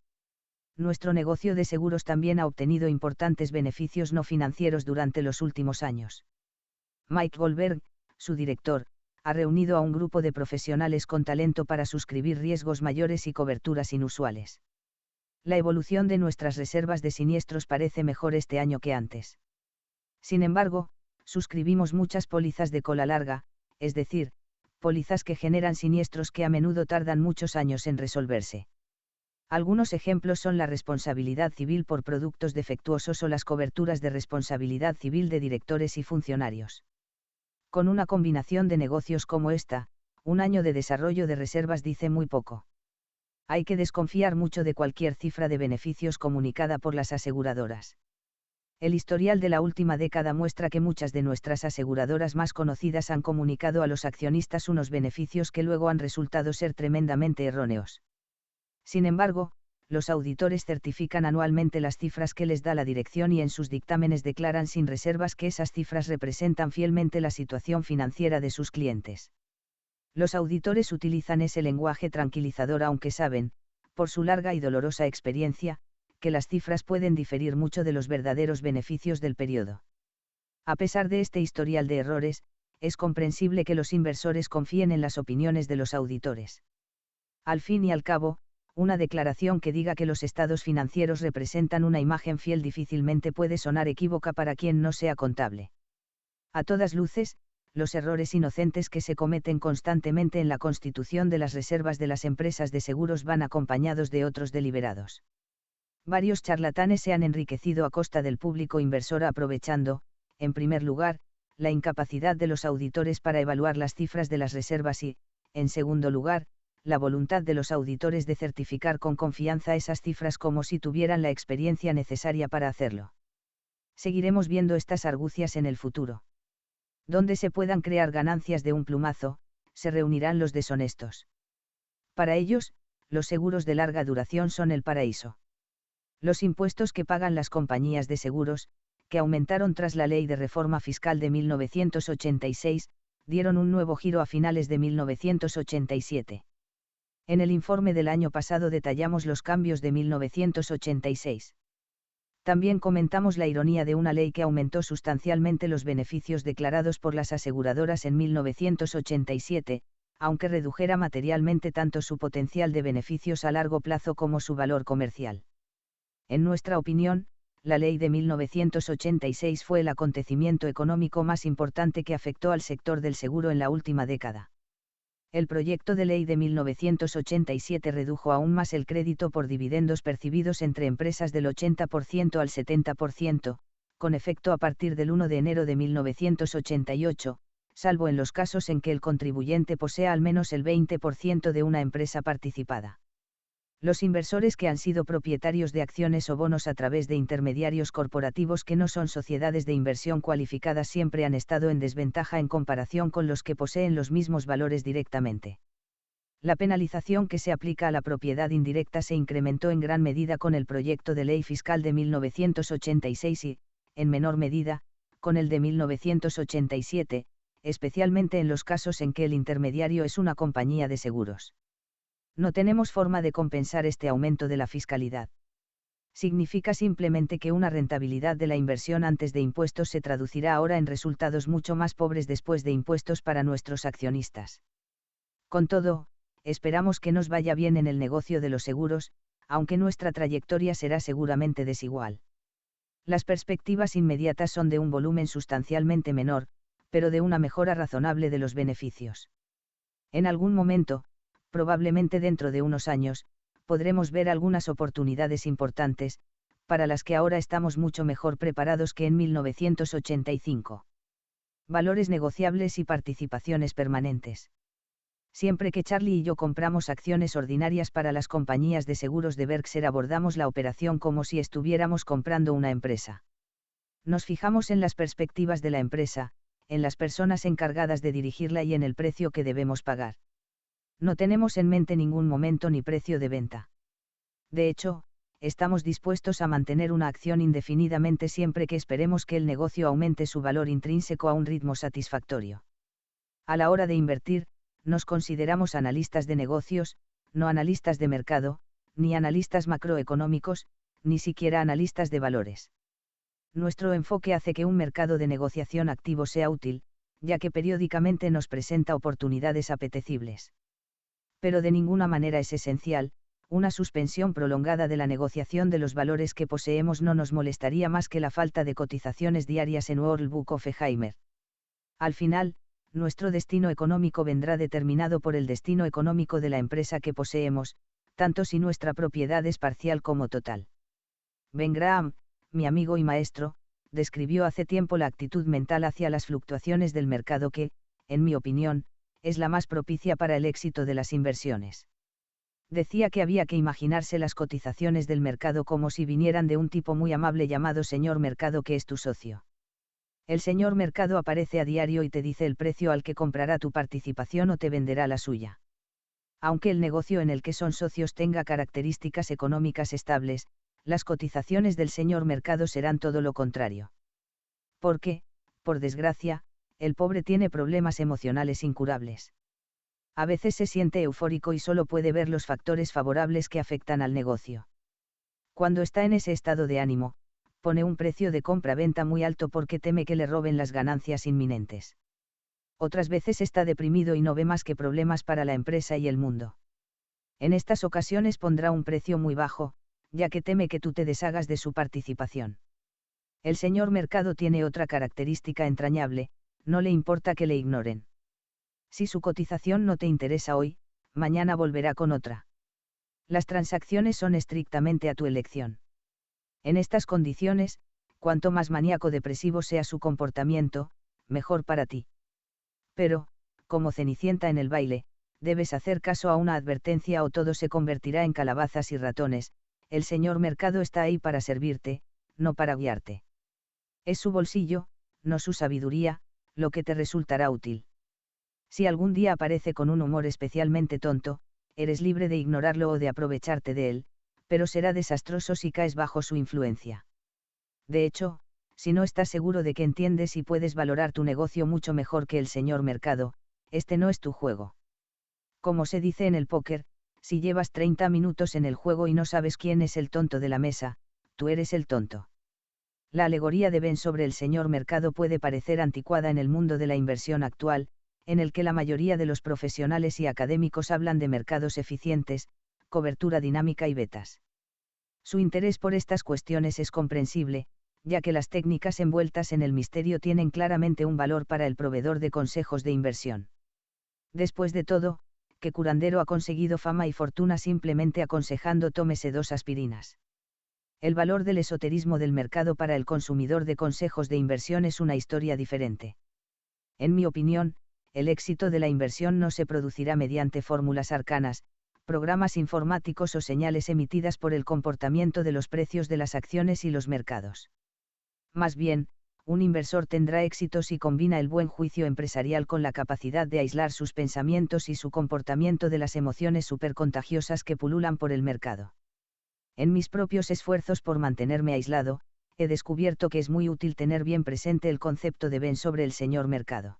Nuestro negocio de seguros también ha obtenido importantes beneficios no financieros durante los últimos años. Mike Goldberg, su director, ha reunido a un grupo de profesionales con talento para suscribir riesgos mayores y coberturas inusuales. La evolución de nuestras reservas de siniestros parece mejor este año que antes. Sin embargo, suscribimos muchas pólizas de cola larga, es decir, pólizas que generan siniestros que a menudo tardan muchos años en resolverse. Algunos ejemplos son la responsabilidad civil por productos defectuosos o las coberturas de responsabilidad civil de directores y funcionarios. Con una combinación de negocios como esta, un año de desarrollo de reservas dice muy poco. Hay que desconfiar mucho de cualquier cifra de beneficios comunicada por las aseguradoras. El historial de la última década muestra que muchas de nuestras aseguradoras más conocidas han comunicado a los accionistas unos beneficios que luego han resultado ser tremendamente erróneos. Sin embargo, los auditores certifican anualmente las cifras que les da la dirección y en sus dictámenes declaran sin reservas que esas cifras representan fielmente la situación financiera de sus clientes. Los auditores utilizan ese lenguaje tranquilizador aunque saben, por su larga y dolorosa experiencia, que las cifras pueden diferir mucho de los verdaderos beneficios del periodo. A pesar de este historial de errores, es comprensible que los inversores confíen en las opiniones de los auditores. Al fin y al cabo, una declaración que diga que los estados financieros representan una imagen fiel difícilmente puede sonar equívoca para quien no sea contable. A todas luces, los errores inocentes que se cometen constantemente en la constitución de las reservas de las empresas de seguros van acompañados de otros deliberados. Varios charlatanes se han enriquecido a costa del público inversor aprovechando, en primer lugar, la incapacidad de los auditores para evaluar las cifras de las reservas y, en segundo lugar, la voluntad de los auditores de certificar con confianza esas cifras como si tuvieran la experiencia necesaria para hacerlo. Seguiremos viendo estas argucias en el futuro. Donde se puedan crear ganancias de un plumazo, se reunirán los deshonestos. Para ellos, los seguros de larga duración son el paraíso. Los impuestos que pagan las compañías de seguros, que aumentaron tras la Ley de Reforma Fiscal de 1986, dieron un nuevo giro a finales de 1987. En el informe del año pasado detallamos los cambios de 1986. También comentamos la ironía de una ley que aumentó sustancialmente los beneficios declarados por las aseguradoras en 1987, aunque redujera materialmente tanto su potencial de beneficios a largo plazo como su valor comercial. En nuestra opinión, la ley de 1986 fue el acontecimiento económico más importante que afectó al sector del seguro en la última década. El proyecto de ley de 1987 redujo aún más el crédito por dividendos percibidos entre empresas del 80% al 70%, con efecto a partir del 1 de enero de 1988, salvo en los casos en que el contribuyente posea al menos el 20% de una empresa participada. Los inversores que han sido propietarios de acciones o bonos a través de intermediarios corporativos que no son sociedades de inversión cualificadas siempre han estado en desventaja en comparación con los que poseen los mismos valores directamente. La penalización que se aplica a la propiedad indirecta se incrementó en gran medida con el proyecto de ley fiscal de 1986 y, en menor medida, con el de 1987, especialmente en los casos en que el intermediario es una compañía de seguros. No tenemos forma de compensar este aumento de la fiscalidad. Significa simplemente que una rentabilidad de la inversión antes de impuestos se traducirá ahora en resultados mucho más pobres después de impuestos para nuestros accionistas. Con todo, esperamos que nos vaya bien en el negocio de los seguros, aunque nuestra trayectoria será seguramente desigual. Las perspectivas inmediatas son de un volumen sustancialmente menor, pero de una mejora razonable de los beneficios. En algún momento, probablemente dentro de unos años, podremos ver algunas oportunidades importantes, para las que ahora estamos mucho mejor preparados que en 1985. Valores negociables y participaciones permanentes. Siempre que Charlie y yo compramos acciones ordinarias para las compañías de seguros de Berkshire abordamos la operación como si estuviéramos comprando una empresa. Nos fijamos en las perspectivas de la empresa, en las personas encargadas de dirigirla y en el precio que debemos pagar. No tenemos en mente ningún momento ni precio de venta. De hecho, estamos dispuestos a mantener una acción indefinidamente siempre que esperemos que el negocio aumente su valor intrínseco a un ritmo satisfactorio. A la hora de invertir, nos consideramos analistas de negocios, no analistas de mercado, ni analistas macroeconómicos, ni siquiera analistas de valores. Nuestro enfoque hace que un mercado de negociación activo sea útil, ya que periódicamente nos presenta oportunidades apetecibles. Pero de ninguna manera es esencial, una suspensión prolongada de la negociación de los valores que poseemos no nos molestaría más que la falta de cotizaciones diarias en World Book of Oppenheimer. Al final, nuestro destino económico vendrá determinado por el destino económico de la empresa que poseemos, tanto si nuestra propiedad es parcial como total. Ben Graham, mi amigo y maestro, describió hace tiempo la actitud mental hacia las fluctuaciones del mercado que, en mi opinión, es la más propicia para el éxito de las inversiones. Decía que había que imaginarse las cotizaciones del mercado como si vinieran de un tipo muy amable llamado señor mercado que es tu socio. El señor mercado aparece a diario y te dice el precio al que comprará tu participación o te venderá la suya. Aunque el negocio en el que son socios tenga características económicas estables, las cotizaciones del señor mercado serán todo lo contrario. Porque, por desgracia, el pobre tiene problemas emocionales incurables. A veces se siente eufórico y solo puede ver los factores favorables que afectan al negocio. Cuando está en ese estado de ánimo, pone un precio de compra-venta muy alto porque teme que le roben las ganancias inminentes. Otras veces está deprimido y no ve más que problemas para la empresa y el mundo. En estas ocasiones pondrá un precio muy bajo, ya que teme que tú te deshagas de su participación. El señor mercado tiene otra característica entrañable, no le importa que le ignoren. Si su cotización no te interesa hoy, mañana volverá con otra. Las transacciones son estrictamente a tu elección. En estas condiciones, cuanto más maníaco-depresivo sea su comportamiento, mejor para ti. Pero, como Cenicienta en el baile, debes hacer caso a una advertencia o todo se convertirá en calabazas y ratones. El señor mercado está ahí para servirte, no para guiarte. Es su bolsillo, no su sabiduría, lo que te resultará útil. Si algún día aparece con un humor especialmente tonto, eres libre de ignorarlo o de aprovecharte de él, pero será desastroso si caes bajo su influencia. De hecho, si no estás seguro de que entiendes y puedes valorar tu negocio mucho mejor que el señor mercado, este no es tu juego. Como se dice en el póker, si llevas 30 minutos en el juego y no sabes quién es el tonto de la mesa, tú eres el tonto. La alegoría de Ben sobre el señor mercado puede parecer anticuada en el mundo de la inversión actual, en el que la mayoría de los profesionales y académicos hablan de mercados eficientes, cobertura dinámica y betas. Su interés por estas cuestiones es comprensible, ya que las técnicas envueltas en el misterio tienen claramente un valor para el proveedor de consejos de inversión. Después de todo, ¿qué curandero ha conseguido fama y fortuna simplemente aconsejando tómese 2 aspirinas? El valor del esoterismo del mercado para el consumidor de consejos de inversión es una historia diferente. En mi opinión, el éxito de la inversión no se producirá mediante fórmulas arcanas, programas informáticos o señales emitidas por el comportamiento de los precios de las acciones y los mercados. Más bien, un inversor tendrá éxito si combina el buen juicio empresarial con la capacidad de aislar sus pensamientos y su comportamiento de las emociones supercontagiosas que pululan por el mercado. En mis propios esfuerzos por mantenerme aislado, he descubierto que es muy útil tener bien presente el concepto de Ben sobre el señor mercado.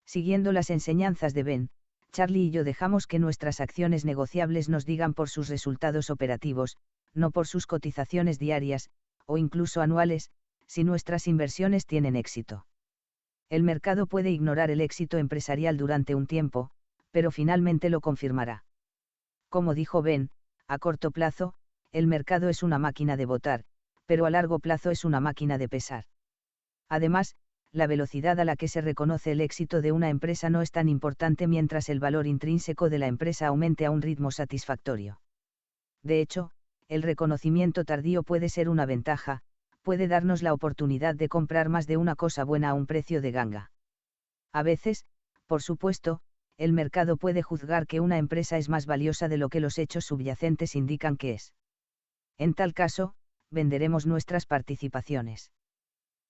Siguiendo las enseñanzas de Ben, Charlie y yo dejamos que nuestras acciones negociables nos digan por sus resultados operativos, no por sus cotizaciones diarias, o incluso anuales, si nuestras inversiones tienen éxito. El mercado puede ignorar el éxito empresarial durante un tiempo, pero finalmente lo confirmará. Como dijo Ben, a corto plazo, el mercado es una máquina de votar, pero a largo plazo es una máquina de pesar. Además, la velocidad a la que se reconoce el éxito de una empresa no es tan importante mientras el valor intrínseco de la empresa aumente a un ritmo satisfactorio. De hecho, el reconocimiento tardío puede ser una ventaja, puede darnos la oportunidad de comprar más de una cosa buena a un precio de ganga. A veces, por supuesto, el mercado puede juzgar que una empresa es más valiosa de lo que los hechos subyacentes indican que es. En tal caso, venderemos nuestras participaciones.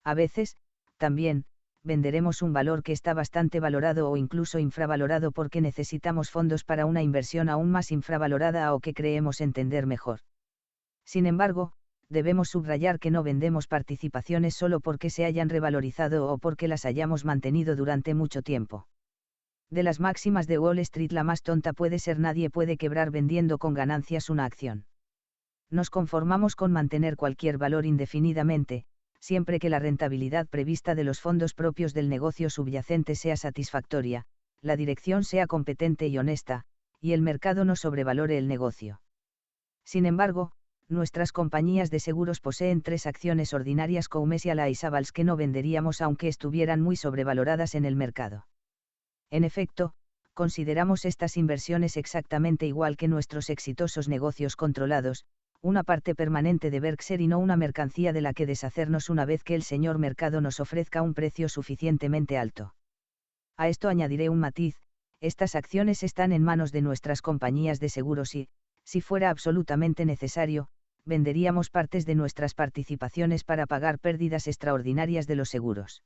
A veces, también, venderemos un valor que está bastante valorado o incluso infravalorado porque necesitamos fondos para una inversión aún más infravalorada o que creemos entender mejor. Sin embargo, debemos subrayar que no vendemos participaciones solo porque se hayan revalorizado o porque las hayamos mantenido durante mucho tiempo. De las máximas de Wall Street, la más tonta puede ser: nadie puede quebrar vendiendo con ganancias una acción. Nos conformamos con mantener cualquier valor indefinidamente, siempre que la rentabilidad prevista de los fondos propios del negocio subyacente sea satisfactoria, la dirección sea competente y honesta, y el mercado no sobrevalore el negocio. Sin embargo, nuestras compañías de seguros poseen 3 acciones ordinarias: Coumesiala y Savalls, que no venderíamos aunque estuvieran muy sobrevaloradas en el mercado. En efecto, consideramos estas inversiones exactamente igual que nuestros exitosos negocios controlados, una parte permanente de Berkshire y no una mercancía de la que deshacernos una vez que el señor mercado nos ofrezca un precio suficientemente alto. A esto añadiré un matiz: estas acciones están en manos de nuestras compañías de seguros y, si fuera absolutamente necesario, venderíamos partes de nuestras participaciones para pagar pérdidas extraordinarias de los seguros.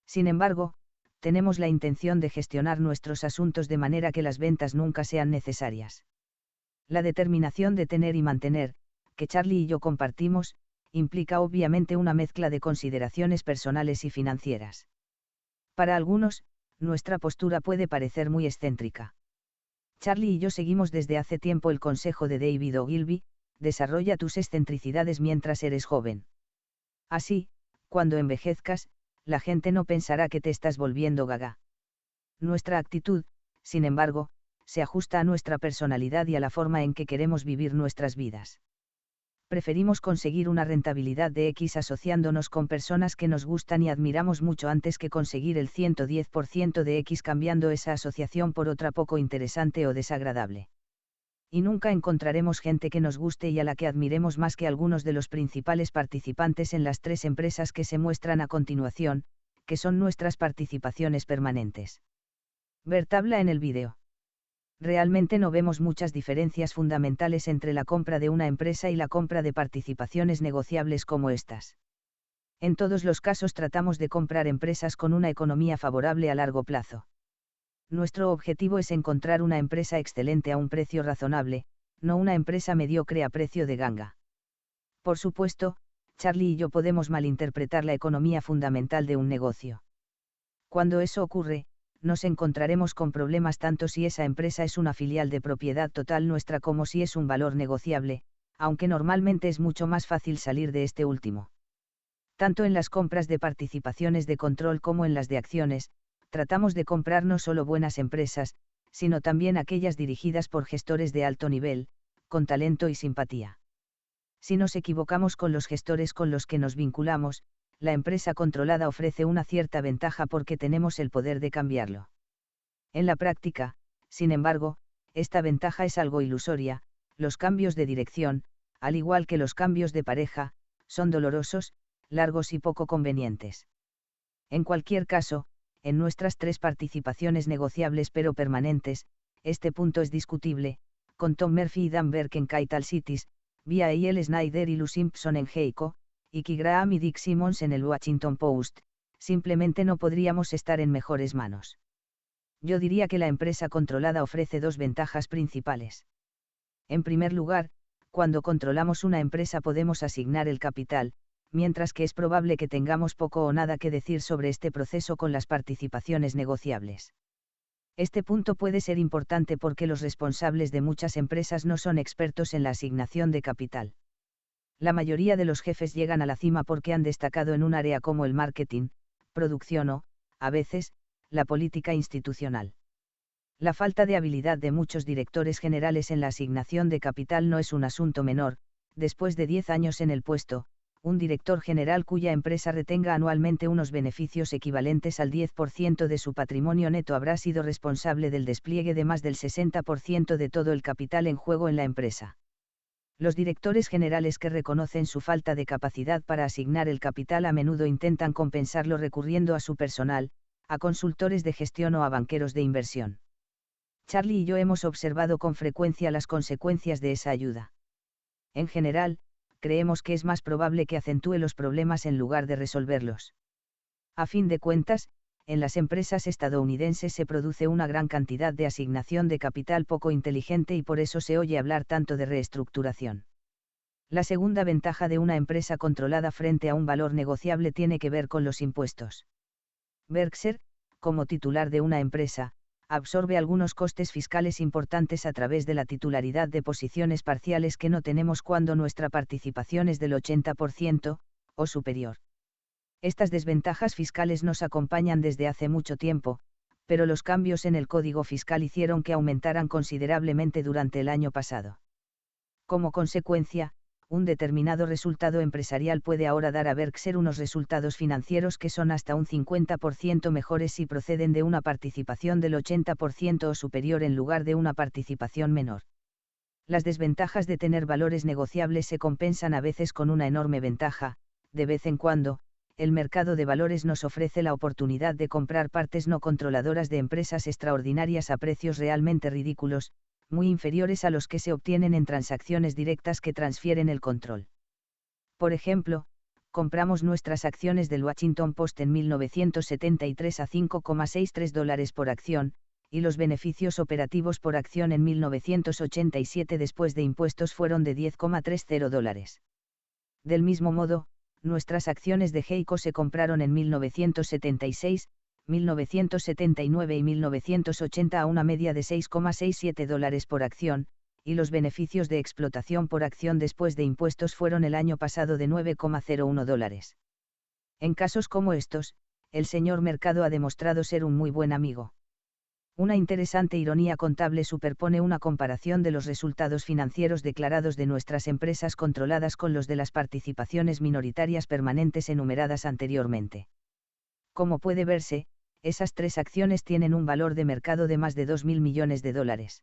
Sin embargo, tenemos la intención de gestionar nuestros asuntos de manera que las ventas nunca sean necesarias. La determinación de tener y mantener, que Charlie y yo compartimos, implica obviamente una mezcla de consideraciones personales y financieras. Para algunos, nuestra postura puede parecer muy excéntrica. Charlie y yo seguimos desde hace tiempo el consejo de David Ogilvy: desarrolla tus excentricidades mientras eres joven. Así, cuando envejezcas, la gente no pensará que te estás volviendo gaga. Nuestra actitud, sin embargo, se ajusta a nuestra personalidad y a la forma en que queremos vivir nuestras vidas. Preferimos conseguir una rentabilidad de X asociándonos con personas que nos gustan y admiramos mucho antes que conseguir el 110% de X cambiando esa asociación por otra poco interesante o desagradable. Y nunca encontraremos gente que nos guste y a la que admiremos más que algunos de los principales participantes en las 3 empresas que se muestran a continuación, que son nuestras participaciones permanentes. Ver tabla en el vídeo. Realmente no vemos muchas diferencias fundamentales entre la compra de una empresa y la compra de participaciones negociables como estas. En todos los casos tratamos de comprar empresas con una economía favorable a largo plazo. Nuestro objetivo es encontrar una empresa excelente a un precio razonable, no una empresa mediocre a precio de ganga. Por supuesto, Charlie y yo podemos malinterpretar la economía fundamental de un negocio. Cuando eso ocurre, nos encontraremos con problemas tanto si esa empresa es una filial de propiedad total nuestra como si es un valor negociable, aunque normalmente es mucho más fácil salir de este último. Tanto en las compras de participaciones de control como en las de acciones, tratamos de comprar no solo buenas empresas, sino también aquellas dirigidas por gestores de alto nivel, con talento y simpatía. Si nos equivocamos con los gestores con los que nos vinculamos, la empresa controlada ofrece una cierta ventaja porque tenemos el poder de cambiarlo. En la práctica, sin embargo, esta ventaja es algo ilusoria. Los cambios de dirección, al igual que los cambios de pareja, son dolorosos, largos y poco convenientes. En cualquier caso, en nuestras 3 participaciones negociables pero permanentes, este punto es discutible, con Tom Murphy y Dan Burke en Capital Cities, via E.L. Snyder y Lou Simpson en Geico, y Ky Graham y Dick Simmons en el Washington Post, simplemente no podríamos estar en mejores manos. Yo diría que la empresa controlada ofrece 2 ventajas principales. En primer lugar, cuando controlamos una empresa podemos asignar el capital, mientras que es probable que tengamos poco o nada que decir sobre este proceso con las participaciones negociables. Este punto puede ser importante porque los responsables de muchas empresas no son expertos en la asignación de capital. La mayoría de los jefes llegan a la cima porque han destacado en un área como el marketing, producción o, a veces, la política institucional. La falta de habilidad de muchos directores generales en la asignación de capital no es un asunto menor. Después de 10 años en el puesto, un director general cuya empresa retenga anualmente unos beneficios equivalentes al 10% de su patrimonio neto habrá sido responsable del despliegue de más del 60% de todo el capital en juego en la empresa. Los directores generales que reconocen su falta de capacidad para asignar el capital a menudo intentan compensarlo recurriendo a su personal, a consultores de gestión o a banqueros de inversión. Charlie y yo hemos observado con frecuencia las consecuencias de esa ayuda. En general, creemos que es más probable que acentúe los problemas en lugar de resolverlos. A fin de cuentas, en las empresas estadounidenses se produce una gran cantidad de asignación de capital poco inteligente y por eso se oye hablar tanto de reestructuración. La segunda ventaja de una empresa controlada frente a un valor negociable tiene que ver con los impuestos. Berkshire, como titular de una empresa, absorbe algunos costes fiscales importantes a través de la titularidad de posiciones parciales que no tenemos cuando nuestra participación es del 80%, o superior. Estas desventajas fiscales nos acompañan desde hace mucho tiempo, pero los cambios en el código fiscal hicieron que aumentaran considerablemente durante el año pasado. Como consecuencia, un determinado resultado empresarial puede ahora dar a Berkshire unos resultados financieros que son hasta un 50% mejores si proceden de una participación del 80% o superior en lugar de una participación menor. Las desventajas de tener valores negociables se compensan a veces con una enorme ventaja. De vez en cuando, el mercado de valores nos ofrece la oportunidad de comprar partes no controladoras de empresas extraordinarias a precios realmente ridículos, muy inferiores a los que se obtienen en transacciones directas que transfieren el control. Por ejemplo, compramos nuestras acciones del Washington Post en 1973 a $5,63 por acción, y los beneficios operativos por acción en 1987 después de impuestos fueron de $10,30. Del mismo modo, nuestras acciones de Geico se compraron en 1976, 1979 y 1980 a una media de $6,67 por acción, y los beneficios de explotación por acción después de impuestos fueron el año pasado de $9,01. En casos como estos, el señor mercado ha demostrado ser un muy buen amigo. Una interesante ironía contable superpone una comparación de los resultados financieros declarados de nuestras empresas controladas con los de las participaciones minoritarias permanentes enumeradas anteriormente. Como puede verse, esas 3 acciones tienen un valor de mercado de más de $2.000 millones.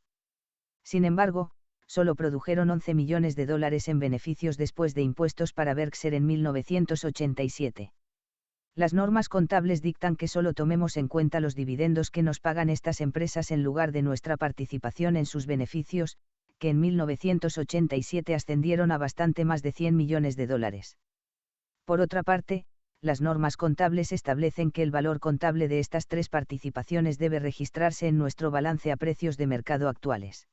Sin embargo, solo produjeron $11 millones en beneficios después de impuestos para Berkshire en 1987. Las normas contables dictan que solo tomemos en cuenta los dividendos que nos pagan estas empresas en lugar de nuestra participación en sus beneficios, que en 1987 ascendieron a bastante más de $100 millones. Por otra parte, las normas contables establecen que el valor contable de estas 3 participaciones debe registrarse en nuestro balance a precios de mercado actuales.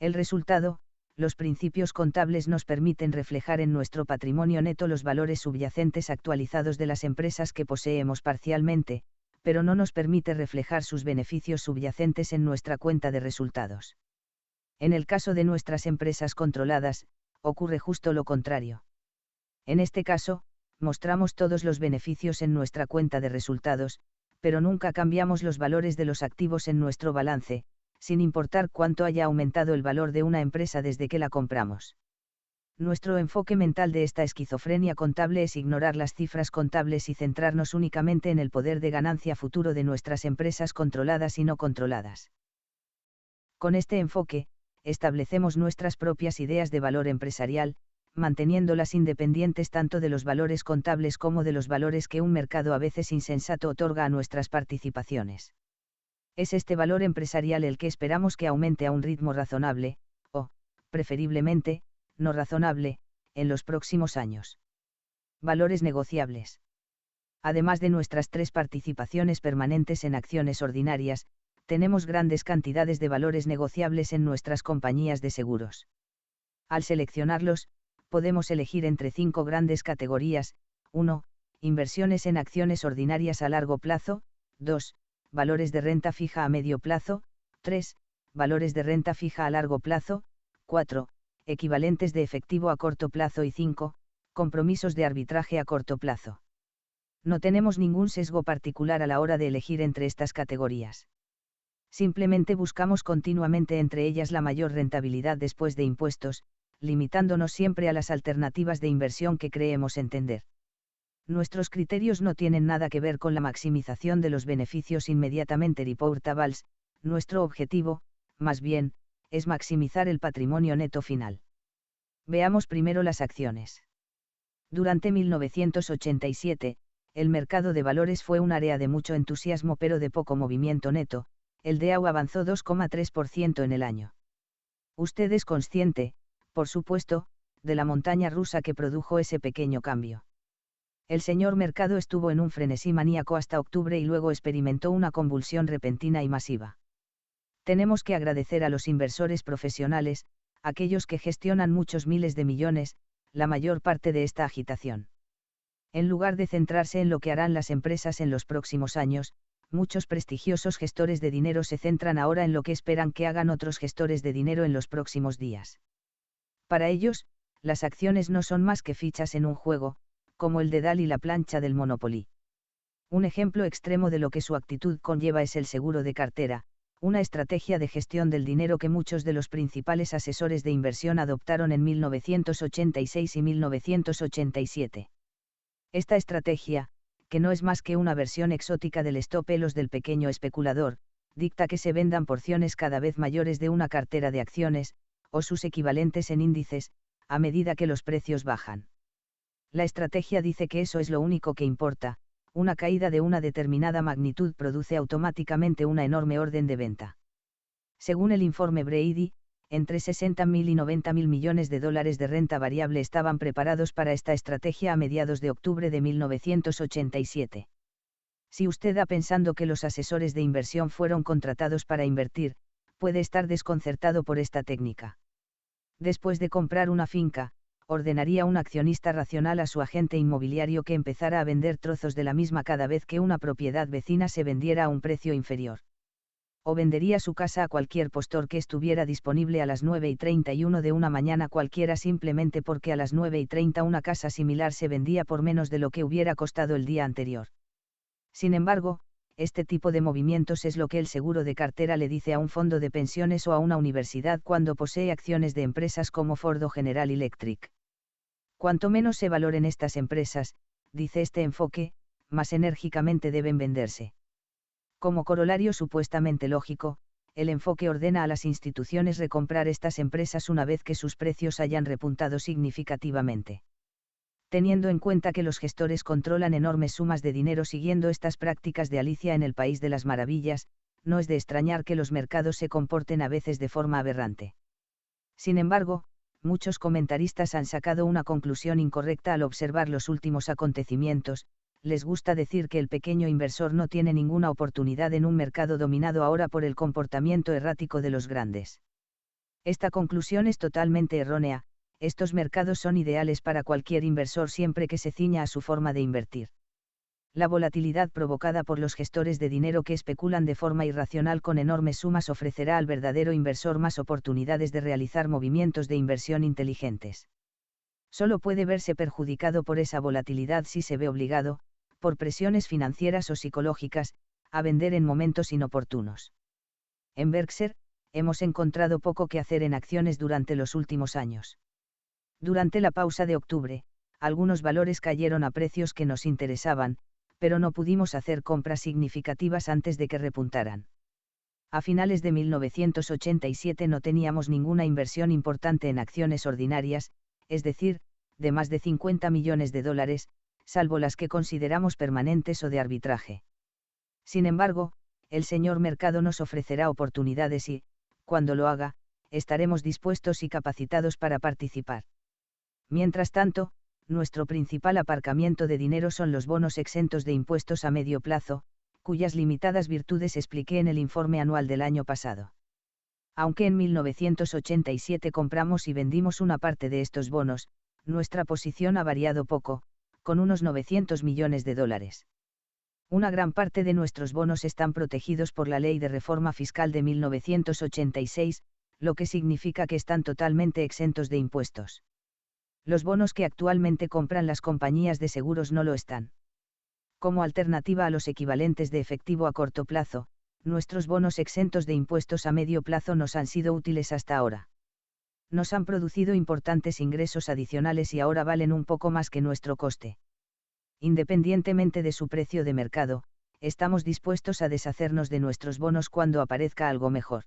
El resultado, los principios contables nos permiten reflejar en nuestro patrimonio neto los valores subyacentes actualizados de las empresas que poseemos parcialmente, pero no nos permite reflejar sus beneficios subyacentes en nuestra cuenta de resultados. En el caso de nuestras empresas controladas, ocurre justo lo contrario. En este caso, mostramos todos los beneficios en nuestra cuenta de resultados, pero nunca cambiamos los valores de los activos en nuestro balance, sin importar cuánto haya aumentado el valor de una empresa desde que la compramos. Nuestro enfoque mental de esta esquizofrenia contable es ignorar las cifras contables y centrarnos únicamente en el poder de ganancia futuro de nuestras empresas controladas y no controladas. Con este enfoque, establecemos nuestras propias ideas de valor empresarial, manteniéndolas independientes tanto de los valores contables como de los valores que un mercado a veces insensato otorga a nuestras participaciones. Es este valor empresarial el que esperamos que aumente a un ritmo razonable, o, preferiblemente, no razonable, en los próximos años. Valores negociables. Además de nuestras 3 participaciones permanentes en acciones ordinarias, tenemos grandes cantidades de valores negociables en nuestras compañías de seguros. Al seleccionarlos, podemos elegir entre 5 grandes categorías: 1. Inversiones en acciones ordinarias a largo plazo; 2. Valores de renta fija a medio plazo; 3. Valores de renta fija a largo plazo; 4. Equivalentes de efectivo a corto plazo; y 5. Compromisos de arbitraje a corto plazo. No tenemos ningún sesgo particular a la hora de elegir entre estas categorías. Simplemente buscamos continuamente entre ellas la mayor rentabilidad después de impuestos, limitándonos siempre a las alternativas de inversión que creemos entender. Nuestros criterios no tienen nada que ver con la maximización de los beneficios inmediatamente reportables. Nuestro objetivo, más bien, es maximizar el patrimonio neto final. Veamos primero las acciones. Durante 1987, el mercado de valores fue un área de mucho entusiasmo pero de poco movimiento neto. El Dow avanzó 2,3% en el año. Usted es consciente, por supuesto, de la montaña rusa que produjo ese pequeño cambio. El señor mercado estuvo en un frenesí maníaco hasta octubre y luego experimentó una convulsión repentina y masiva. Tenemos que agradecer a los inversores profesionales, aquellos que gestionan muchos miles de millones, la mayor parte de esta agitación. En lugar de centrarse en lo que harán las empresas en los próximos años, muchos prestigiosos gestores de dinero se centran ahora en lo que esperan que hagan otros gestores de dinero en los próximos días. Para ellos, las acciones no son más que fichas en un juego, como el dedal y la plancha del Monopoly. Un ejemplo extremo de lo que su actitud conlleva es el seguro de cartera, una estrategia de gestión del dinero que muchos de los principales asesores de inversión adoptaron en 1986 y 1987. Esta estrategia, que no es más que una versión exótica del stop-loss del pequeño especulador, dicta que se vendan porciones cada vez mayores de una cartera de acciones, o sus equivalentes en índices, a medida que los precios bajan. La estrategia dice que eso es lo único que importa: una caída de una determinada magnitud produce automáticamente una enorme orden de venta. Según el informe Brady, entre 60.000 y 90.000 millones de dólares de renta variable estaban preparados para esta estrategia a mediados de octubre de 1987. Si usted ha pensando que los asesores de inversión fueron contratados para invertir, puede estar desconcertado por esta técnica. Después de comprar una finca, ordenaría un accionista racional a su agente inmobiliario que empezara a vender trozos de la misma cada vez que una propiedad vecina se vendiera a un precio inferior. O vendería su casa a cualquier postor que estuviera disponible a las 9:31 de una mañana cualquiera simplemente porque a las 9:30 una casa similar se vendía por menos de lo que hubiera costado el día anterior. Sin embargo, este tipo de movimientos es lo que el seguro de cartera le dice a un fondo de pensiones o a una universidad cuando posee acciones de empresas como Ford o General Electric. Cuanto menos se valoren estas empresas, dice este enfoque, más enérgicamente deben venderse. Como corolario supuestamente lógico, el enfoque ordena a las instituciones recomprar estas empresas una vez que sus precios hayan repuntado significativamente. Teniendo en cuenta que los gestores controlan enormes sumas de dinero siguiendo estas prácticas de Alicia en el País de las Maravillas, no es de extrañar que los mercados se comporten a veces de forma aberrante. Sin embargo, muchos comentaristas han sacado una conclusión incorrecta al observar los últimos acontecimientos. Les gusta decir que el pequeño inversor no tiene ninguna oportunidad en un mercado dominado ahora por el comportamiento errático de los grandes. Esta conclusión es totalmente errónea. Estos mercados son ideales para cualquier inversor siempre que se ciña a su forma de invertir. La volatilidad provocada por los gestores de dinero que especulan de forma irracional con enormes sumas ofrecerá al verdadero inversor más oportunidades de realizar movimientos de inversión inteligentes. Solo puede verse perjudicado por esa volatilidad si se ve obligado, por presiones financieras o psicológicas, a vender en momentos inoportunos. En Berkshire, hemos encontrado poco que hacer en acciones durante los últimos años. Durante la pausa de octubre, algunos valores cayeron a precios que nos interesaban, pero no pudimos hacer compras significativas antes de que repuntaran. A finales de 1987 no teníamos ninguna inversión importante en acciones ordinarias, es decir, de más de 50 millones de dólares, salvo las que consideramos permanentes o de arbitraje. Sin embargo, el señor mercado nos ofrecerá oportunidades y, cuando lo haga, estaremos dispuestos y capacitados para participar. Mientras tanto, nuestro principal aparcamiento de dinero son los bonos exentos de impuestos a medio plazo, cuyas limitadas virtudes expliqué en el informe anual del año pasado. Aunque en 1987 compramos y vendimos una parte de estos bonos, nuestra posición ha variado poco, con unos 900 millones de dólares. Una gran parte de nuestros bonos están protegidos por la Ley de Reforma Fiscal de 1986, lo que significa que están totalmente exentos de impuestos. Los bonos que actualmente compran las compañías de seguros no lo están. Como alternativa a los equivalentes de efectivo a corto plazo, nuestros bonos exentos de impuestos a medio plazo nos han sido útiles hasta ahora. Nos han producido importantes ingresos adicionales y ahora valen un poco más que nuestro coste. Independientemente de su precio de mercado, estamos dispuestos a deshacernos de nuestros bonos cuando aparezca algo mejor.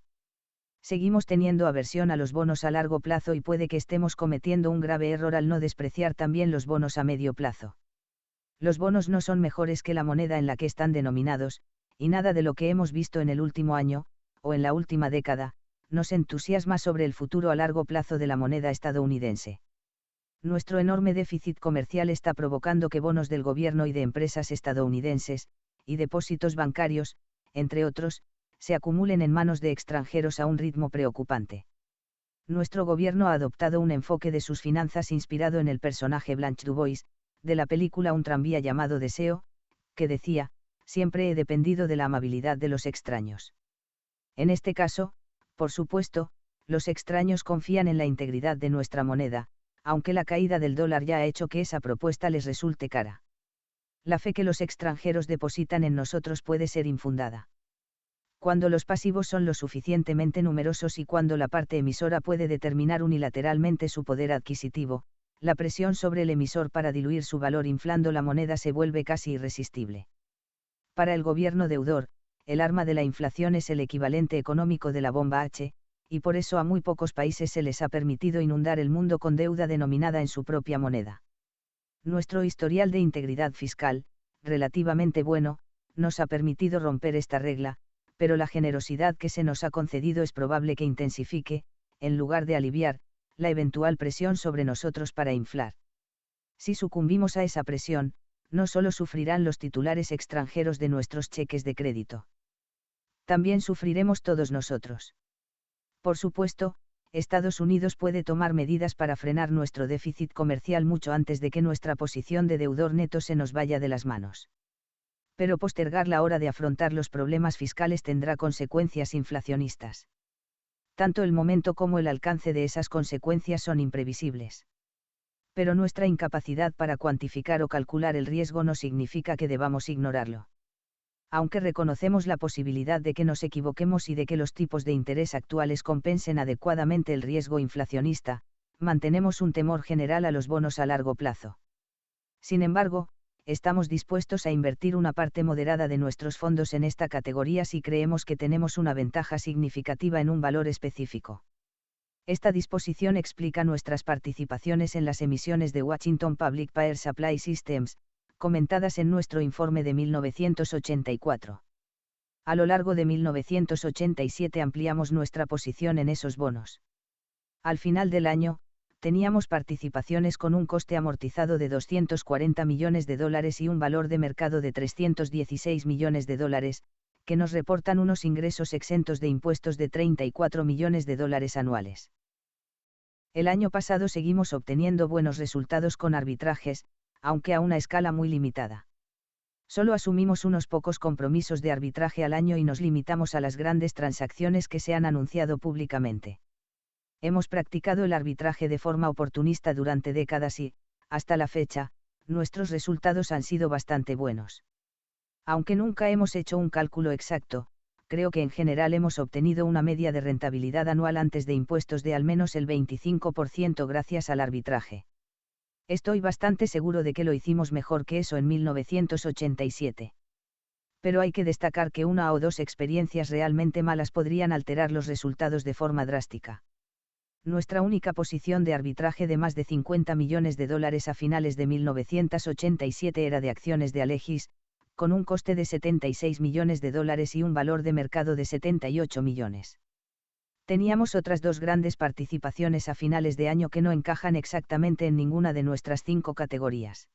Seguimos teniendo aversión a los bonos a largo plazo y puede que estemos cometiendo un grave error al no despreciar también los bonos a medio plazo. Los bonos no son mejores que la moneda en la que están denominados, y nada de lo que hemos visto en el último año, o en la última década, nos entusiasma sobre el futuro a largo plazo de la moneda estadounidense. Nuestro enorme déficit comercial está provocando que bonos del gobierno y de empresas estadounidenses, y depósitos bancarios, entre otros, se acumulen en manos de extranjeros a un ritmo preocupante. Nuestro gobierno ha adoptado un enfoque de sus finanzas inspirado en el personaje Blanche DuBois, de la película Un tranvía llamado Deseo, que decía, siempre he dependido de la amabilidad de los extraños. En este caso, por supuesto, los extraños confían en la integridad de nuestra moneda, aunque la caída del dólar ya ha hecho que esa propuesta les resulte cara. La fe que los extranjeros depositan en nosotros puede ser infundada. Cuando los pasivos son lo suficientemente numerosos y cuando la parte emisora puede determinar unilateralmente su poder adquisitivo, la presión sobre el emisor para diluir su valor inflando la moneda se vuelve casi irresistible. Para el gobierno deudor, el arma de la inflación es el equivalente económico de la bomba H, y por eso a muy pocos países se les ha permitido inundar el mundo con deuda denominada en su propia moneda. Nuestro historial de integridad fiscal, relativamente bueno, nos ha permitido romper esta regla, pero la generosidad que se nos ha concedido es probable que intensifique, en lugar de aliviar, la eventual presión sobre nosotros para inflar. Si sucumbimos a esa presión, no solo sufrirán los titulares extranjeros de nuestros cheques de crédito. También sufriremos todos nosotros. Por supuesto, Estados Unidos puede tomar medidas para frenar nuestro déficit comercial mucho antes de que nuestra posición de deudor neto se nos vaya de las manos. Pero postergar la hora de afrontar los problemas fiscales tendrá consecuencias inflacionistas. Tanto el momento como el alcance de esas consecuencias son imprevisibles. Pero nuestra incapacidad para cuantificar o calcular el riesgo no significa que debamos ignorarlo. Aunque reconocemos la posibilidad de que nos equivoquemos y de que los tipos de interés actuales compensen adecuadamente el riesgo inflacionista, mantenemos un temor general a los bonos a largo plazo. Sin embargo, estamos dispuestos a invertir una parte moderada de nuestros fondos en esta categoría si creemos que tenemos una ventaja significativa en un valor específico. Esta disposición explica nuestras participaciones en las emisiones de Washington Public Power Supply Systems, comentadas en nuestro informe de 1984. A lo largo de 1987 ampliamos nuestra posición en esos bonos. Al final del año, teníamos participaciones con un coste amortizado de 240 millones de dólares y un valor de mercado de 316 millones de dólares, que nos reportan unos ingresos exentos de impuestos de 34 millones de dólares anuales. El año pasado seguimos obteniendo buenos resultados con arbitrajes, aunque a una escala muy limitada. Solo asumimos unos pocos compromisos de arbitraje al año y nos limitamos a las grandes transacciones que se han anunciado públicamente. Hemos practicado el arbitraje de forma oportunista durante décadas y, hasta la fecha, nuestros resultados han sido bastante buenos. Aunque nunca hemos hecho un cálculo exacto, creo que en general hemos obtenido una media de rentabilidad anual antes de impuestos de al menos el 25% gracias al arbitraje. Estoy bastante seguro de que lo hicimos mejor que eso en 1987. Pero hay que destacar que una o dos experiencias realmente malas podrían alterar los resultados de forma drástica. Nuestra única posición de arbitraje de más de 50 millones de dólares a finales de 1987 era de acciones de Alegis, con un coste de 76 millones de dólares y un valor de mercado de 78 millones. Teníamos otras dos grandes participaciones a finales de año que no encajan exactamente en ninguna de nuestras 5 categorías.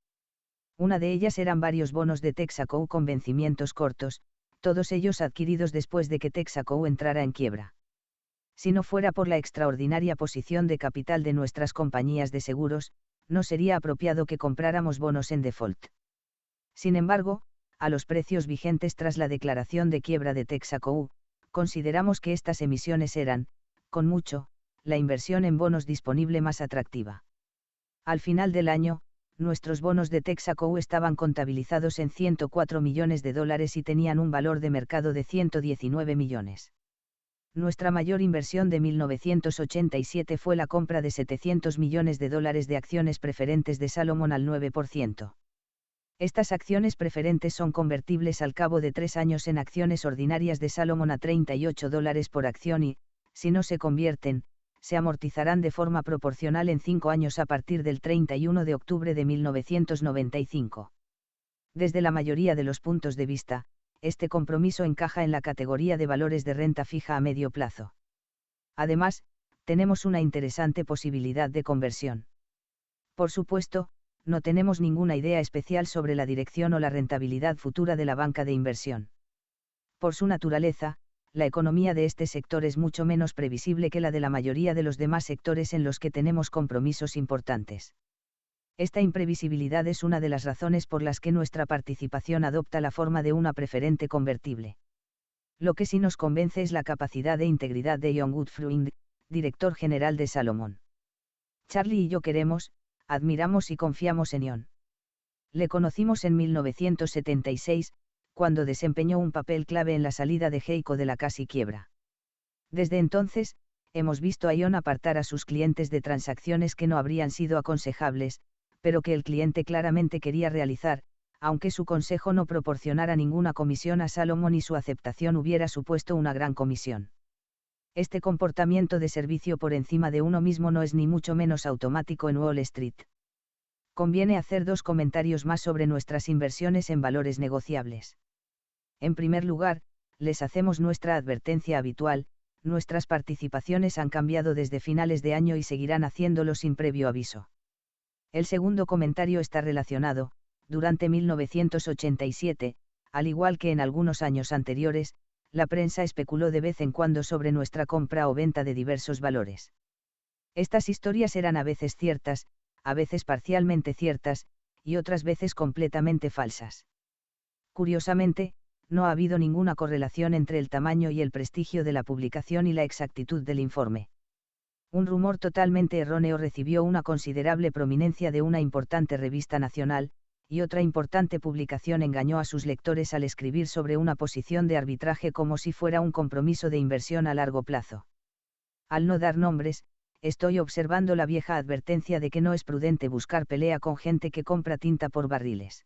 Una de ellas eran varios bonos de Texaco con vencimientos cortos, todos ellos adquiridos después de que Texaco entrara en quiebra. Si no fuera por la extraordinaria posición de capital de nuestras compañías de seguros, no sería apropiado que compráramos bonos en default. Sin embargo, a los precios vigentes tras la declaración de quiebra de Texaco, consideramos que estas emisiones eran, con mucho, la inversión en bonos disponible más atractiva. Al final del año, nuestros bonos de Texaco estaban contabilizados en 104 millones de dólares y tenían un valor de mercado de 119 millones. Nuestra mayor inversión de 1987 fue la compra de 700 millones de dólares de acciones preferentes de Salomon al 9%. Estas acciones preferentes son convertibles al cabo de 3 años en acciones ordinarias de Salomon a $38 por acción y, si no se convierten, se amortizarán de forma proporcional en 5 años a partir del 31 de octubre de 1995. Desde la mayoría de los puntos de vista, este compromiso encaja en la categoría de valores de renta fija a medio plazo. Además, tenemos una interesante posibilidad de conversión. Por supuesto, no tenemos ninguna idea especial sobre la dirección o la rentabilidad futura de la banca de inversión. Por su naturaleza, la economía de este sector es mucho menos previsible que la de la mayoría de los demás sectores en los que tenemos compromisos importantes. Esta imprevisibilidad es una de las razones por las que nuestra participación adopta la forma de una preferente convertible. Lo que sí nos convence es la capacidad e integridad de John Gutfreund, director general de Salomon. Charlie y yo queremos, admiramos y confiamos en John. Le conocimos en 1976, cuando desempeñó un papel clave en la salida de Geico de la casi quiebra. Desde entonces, hemos visto a John apartar a sus clientes de transacciones que no habrían sido aconsejables, pero que el cliente claramente quería realizar, aunque su consejo no proporcionara ninguna comisión a Salomon y su aceptación hubiera supuesto una gran comisión. Este comportamiento de servicio por encima de uno mismo no es ni mucho menos automático en Wall Street. Conviene hacer 2 comentarios más sobre nuestras inversiones en valores negociables. En primer lugar, les hacemos nuestra advertencia habitual: nuestras participaciones han cambiado desde finales de año y seguirán haciéndolo sin previo aviso. El segundo comentario está relacionado: durante 1987, al igual que en algunos años anteriores, la prensa especuló de vez en cuando sobre nuestra compra o venta de diversos valores. Estas historias eran a veces ciertas, a veces parcialmente ciertas, y otras veces completamente falsas. Curiosamente, no ha habido ninguna correlación entre el tamaño y el prestigio de la publicación y la exactitud del informe. Un rumor totalmente erróneo recibió una considerable prominencia de una importante revista nacional, y otra importante publicación engañó a sus lectores al escribir sobre una posición de arbitraje como si fuera un compromiso de inversión a largo plazo. Al no dar nombres, estoy observando la vieja advertencia de que no es prudente buscar pelea con gente que compra tinta por barriles.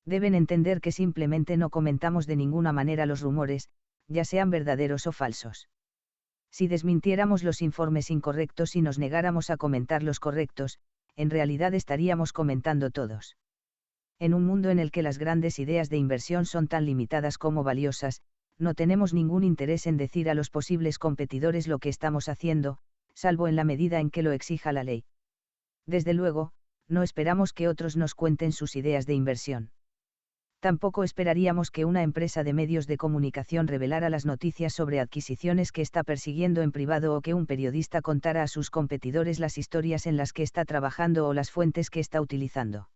Deben entender que simplemente no comentamos de ninguna manera los rumores, ya sean verdaderos o falsos. Si desmintiéramos los informes incorrectos y nos negáramos a comentar los correctos, en realidad estaríamos comentando todos. En un mundo en el que las grandes ideas de inversión son tan limitadas como valiosas, no tenemos ningún interés en decir a los posibles competidores lo que estamos haciendo, salvo en la medida en que lo exija la ley. Desde luego, no esperamos que otros nos cuenten sus ideas de inversión. Tampoco esperaríamos que una empresa de medios de comunicación revelara las noticias sobre adquisiciones que está persiguiendo en privado o que un periodista contara a sus competidores las historias en las que está trabajando o las fuentes que está utilizando.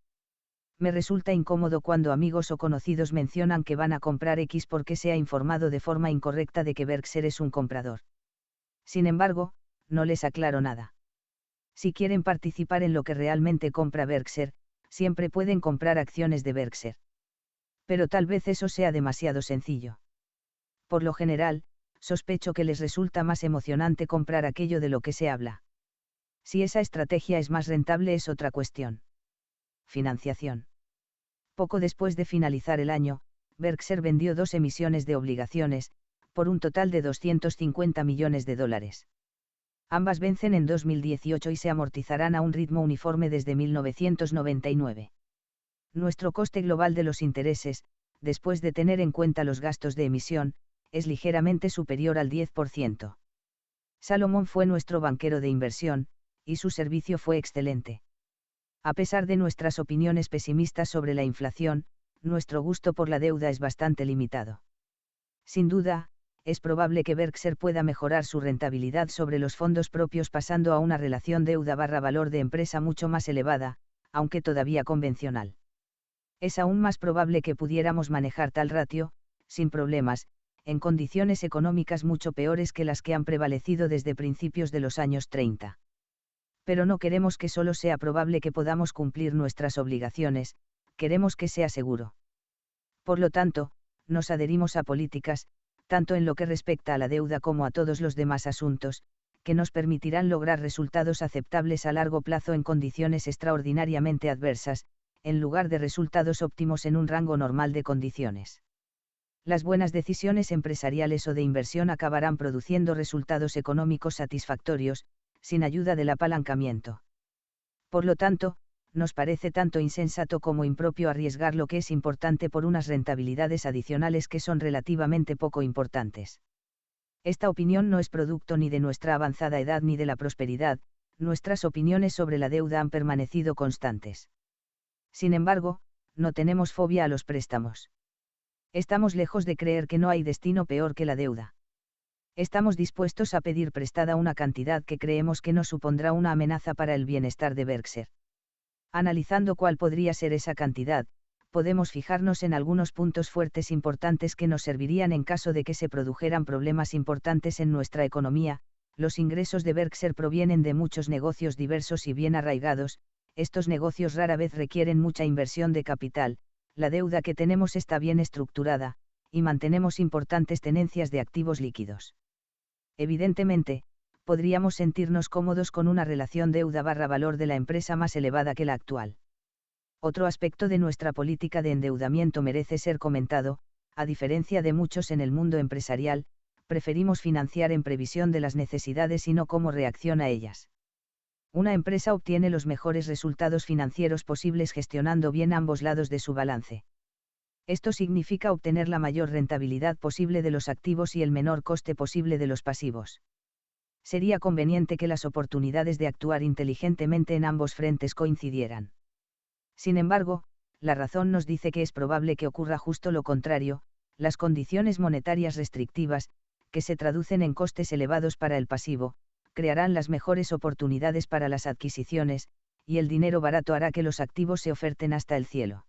Me resulta incómodo cuando amigos o conocidos mencionan que van a comprar X porque se ha informado de forma incorrecta de que Berkshire es un comprador. Sin embargo, no les aclaro nada. Si quieren participar en lo que realmente compra Berkshire, siempre pueden comprar acciones de Berkshire. Pero tal vez eso sea demasiado sencillo. Por lo general, sospecho que les resulta más emocionante comprar aquello de lo que se habla. Si esa estrategia es más rentable es otra cuestión. Financiación. Poco después de finalizar el año, Berkshire vendió 2 emisiones de obligaciones, por un total de $250 millones. Ambas vencen en 2018 y se amortizarán a un ritmo uniforme desde 1999. Nuestro coste global de los intereses, después de tener en cuenta los gastos de emisión, es ligeramente superior al 10%. Salomón fue nuestro banquero de inversión, y su servicio fue excelente. A pesar de nuestras opiniones pesimistas sobre la inflación, nuestro gusto por la deuda es bastante limitado. Sin duda, es probable que Berkshire pueda mejorar su rentabilidad sobre los fondos propios pasando a una relación deuda/valor de empresa mucho más elevada, aunque todavía convencional. Es aún más probable que pudiéramos manejar tal ratio, sin problemas, en condiciones económicas mucho peores que las que han prevalecido desde principios de los años 30. Pero no queremos que solo sea probable que podamos cumplir nuestras obligaciones, queremos que sea seguro. Por lo tanto, nos adherimos a políticas, tanto en lo que respecta a la deuda como a todos los demás asuntos, que nos permitirán lograr resultados aceptables a largo plazo en condiciones extraordinariamente adversas, en lugar de resultados óptimos en un rango normal de condiciones. Las buenas decisiones empresariales o de inversión acabarán produciendo resultados económicos satisfactorios, sin ayuda del apalancamiento. Por lo tanto, nos parece tanto insensato como impropio arriesgar lo que es importante por unas rentabilidades adicionales que son relativamente poco importantes. Esta opinión no es producto ni de nuestra avanzada edad ni de la prosperidad, nuestras opiniones sobre la deuda han permanecido constantes. Sin embargo, no tenemos fobia a los préstamos. Estamos lejos de creer que no hay destino peor que la deuda. Estamos dispuestos a pedir prestada una cantidad que creemos que no supondrá una amenaza para el bienestar de Berkshire. Analizando cuál podría ser esa cantidad, podemos fijarnos en algunos puntos fuertes importantes que nos servirían en caso de que se produjeran problemas importantes en nuestra economía. Los ingresos de Berkshire provienen de muchos negocios diversos y bien arraigados, estos negocios rara vez requieren mucha inversión de capital, la deuda que tenemos está bien estructurada, y mantenemos importantes tenencias de activos líquidos. Evidentemente, podríamos sentirnos cómodos con una relación deuda/valor de la empresa más elevada que la actual. Otro aspecto de nuestra política de endeudamiento merece ser comentado: a diferencia de muchos en el mundo empresarial, preferimos financiar en previsión de las necesidades y no como reacción a ellas. Una empresa obtiene los mejores resultados financieros posibles gestionando bien ambos lados de su balance. Esto significa obtener la mayor rentabilidad posible de los activos y el menor coste posible de los pasivos. Sería conveniente que las oportunidades de actuar inteligentemente en ambos frentes coincidieran. Sin embargo, la razón nos dice que es probable que ocurra justo lo contrario: las condiciones monetarias restrictivas, que se traducen en costes elevados para el pasivo, crearán las mejores oportunidades para las adquisiciones, y el dinero barato hará que los activos se oferten hasta el cielo.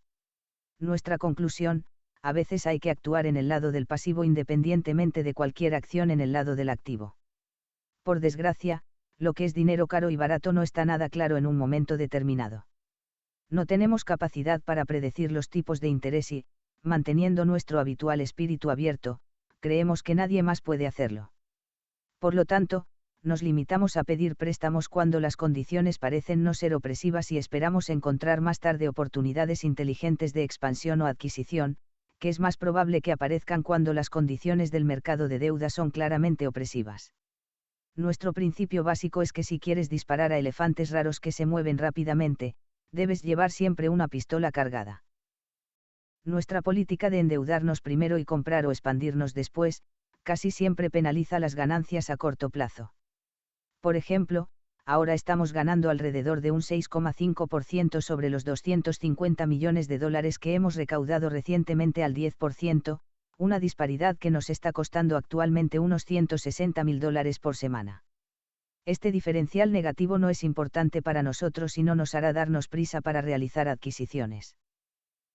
Nuestra conclusión: a veces hay que actuar en el lado del pasivo independientemente de cualquier acción en el lado del activo. Por desgracia, lo que es dinero caro y barato no está nada claro en un momento determinado. No tenemos capacidad para predecir los tipos de interés y, manteniendo nuestro habitual espíritu abierto, creemos que nadie más puede hacerlo. Por lo tanto, nos limitamos a pedir préstamos cuando las condiciones parecen no ser opresivas y esperamos encontrar más tarde oportunidades inteligentes de expansión o adquisición, que es más probable que aparezcan cuando las condiciones del mercado de deuda son claramente opresivas. Nuestro principio básico es que si quieres disparar a elefantes raros que se mueven rápidamente, debes llevar siempre una pistola cargada. Nuestra política de endeudarnos primero y comprar o expandirnos después, casi siempre penaliza las ganancias a corto plazo. Por ejemplo, ahora estamos ganando alrededor de un 6,5% sobre los 250 millones de dólares que hemos recaudado recientemente al 10%, una disparidad que nos está costando actualmente unos $160.000 por semana. Este diferencial negativo no es importante para nosotros y no nos hará darnos prisa para realizar adquisiciones.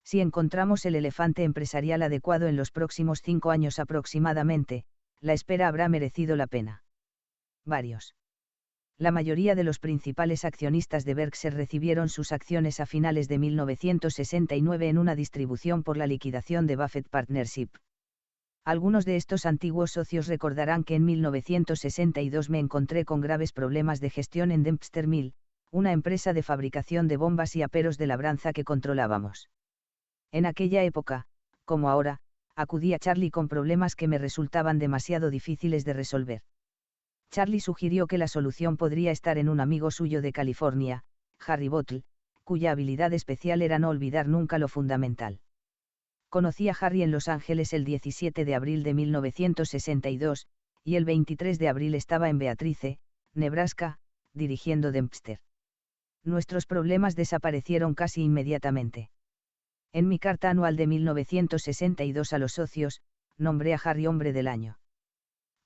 Si encontramos el elefante empresarial adecuado en los próximos 5 años aproximadamente, la espera habrá merecido la pena. Varios. La mayoría de los principales accionistas de Berkshire recibieron sus acciones a finales de 1969 en una distribución por la liquidación de Buffett Partnership. Algunos de estos antiguos socios recordarán que en 1962 me encontré con graves problemas de gestión en Dempster Mill, una empresa de fabricación de bombas y aperos de labranza que controlábamos. En aquella época, como ahora, acudí a Charlie con problemas que me resultaban demasiado difíciles de resolver. Charlie sugirió que la solución podría estar en un amigo suyo de California, Harry Bottle, cuya habilidad especial era no olvidar nunca lo fundamental. Conocí a Harry en Los Ángeles el 17 de abril de 1962, y el 23 de abril estaba en Beatrice, Nebraska, dirigiendo Dempster. Nuestros problemas desaparecieron casi inmediatamente. En mi carta anual de 1962 a los socios, nombré a Harry hombre del año.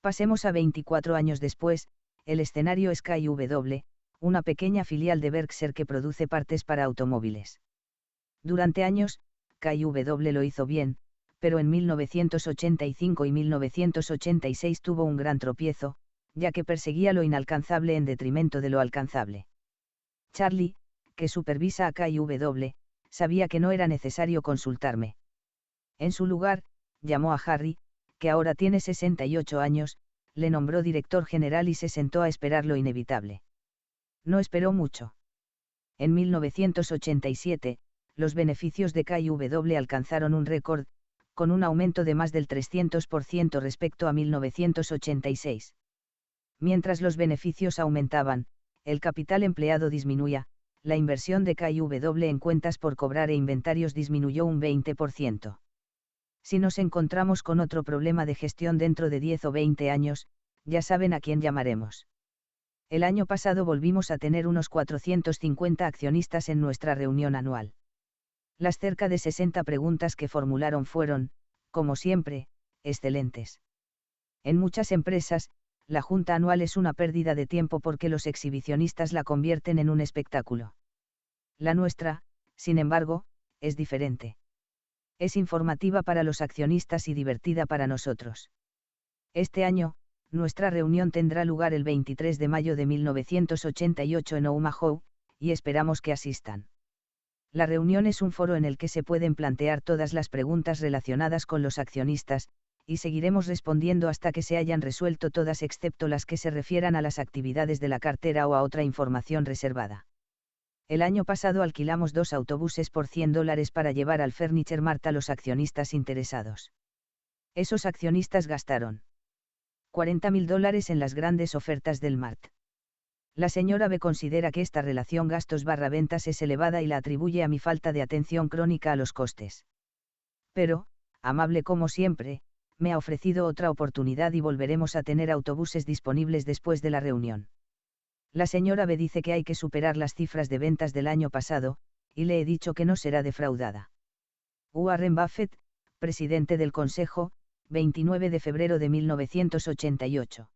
Pasemos a 24 años después, el escenario es KW, una pequeña filial de Berkshire que produce partes para automóviles. Durante años, KW lo hizo bien, pero en 1985 y 1986 tuvo un gran tropiezo, ya que perseguía lo inalcanzable en detrimento de lo alcanzable. Charlie, que supervisa a KW, sabía que no era necesario consultarme. En su lugar, llamó a Harry, que ahora tiene 68 años, le nombró director general y se sentó a esperar lo inevitable. No esperó mucho. En 1987, los beneficios de KW alcanzaron un récord, con un aumento de más del 300% respecto a 1986. Mientras los beneficios aumentaban, el capital empleado disminuía, la inversión de KW en cuentas por cobrar e inventarios disminuyó un 20%. Si nos encontramos con otro problema de gestión dentro de 10 o 20 años, ya saben a quién llamaremos. El año pasado volvimos a tener unos 450 accionistas en nuestra reunión anual. Las cerca de 60 preguntas que formularon fueron, como siempre, excelentes. En muchas empresas, la junta anual es una pérdida de tiempo porque los exhibicionistas la convierten en un espectáculo. La nuestra, sin embargo, es diferente. Es informativa para los accionistas y divertida para nosotros. Este año, nuestra reunión tendrá lugar el 23 de mayo de 1988 en Omaha, y esperamos que asistan. La reunión es un foro en el que se pueden plantear todas las preguntas relacionadas con los accionistas, y seguiremos respondiendo hasta que se hayan resuelto todas excepto las que se refieran a las actividades de la cartera o a otra información reservada. El año pasado alquilamos 2 autobuses por $100 para llevar al Furniture Mart a los accionistas interesados. Esos accionistas gastaron $40.000 en las grandes ofertas del Mart. La señora B considera que esta relación gastos/ventas es elevada y la atribuye a mi falta de atención crónica a los costes. Pero, amable como siempre, me ha ofrecido otra oportunidad y volveremos a tener autobuses disponibles después de la reunión. La señora B dice que hay que superar las cifras de ventas del año pasado, y le he dicho que no será defraudada. Warren Buffett, presidente del Consejo, 29 de febrero de 1988.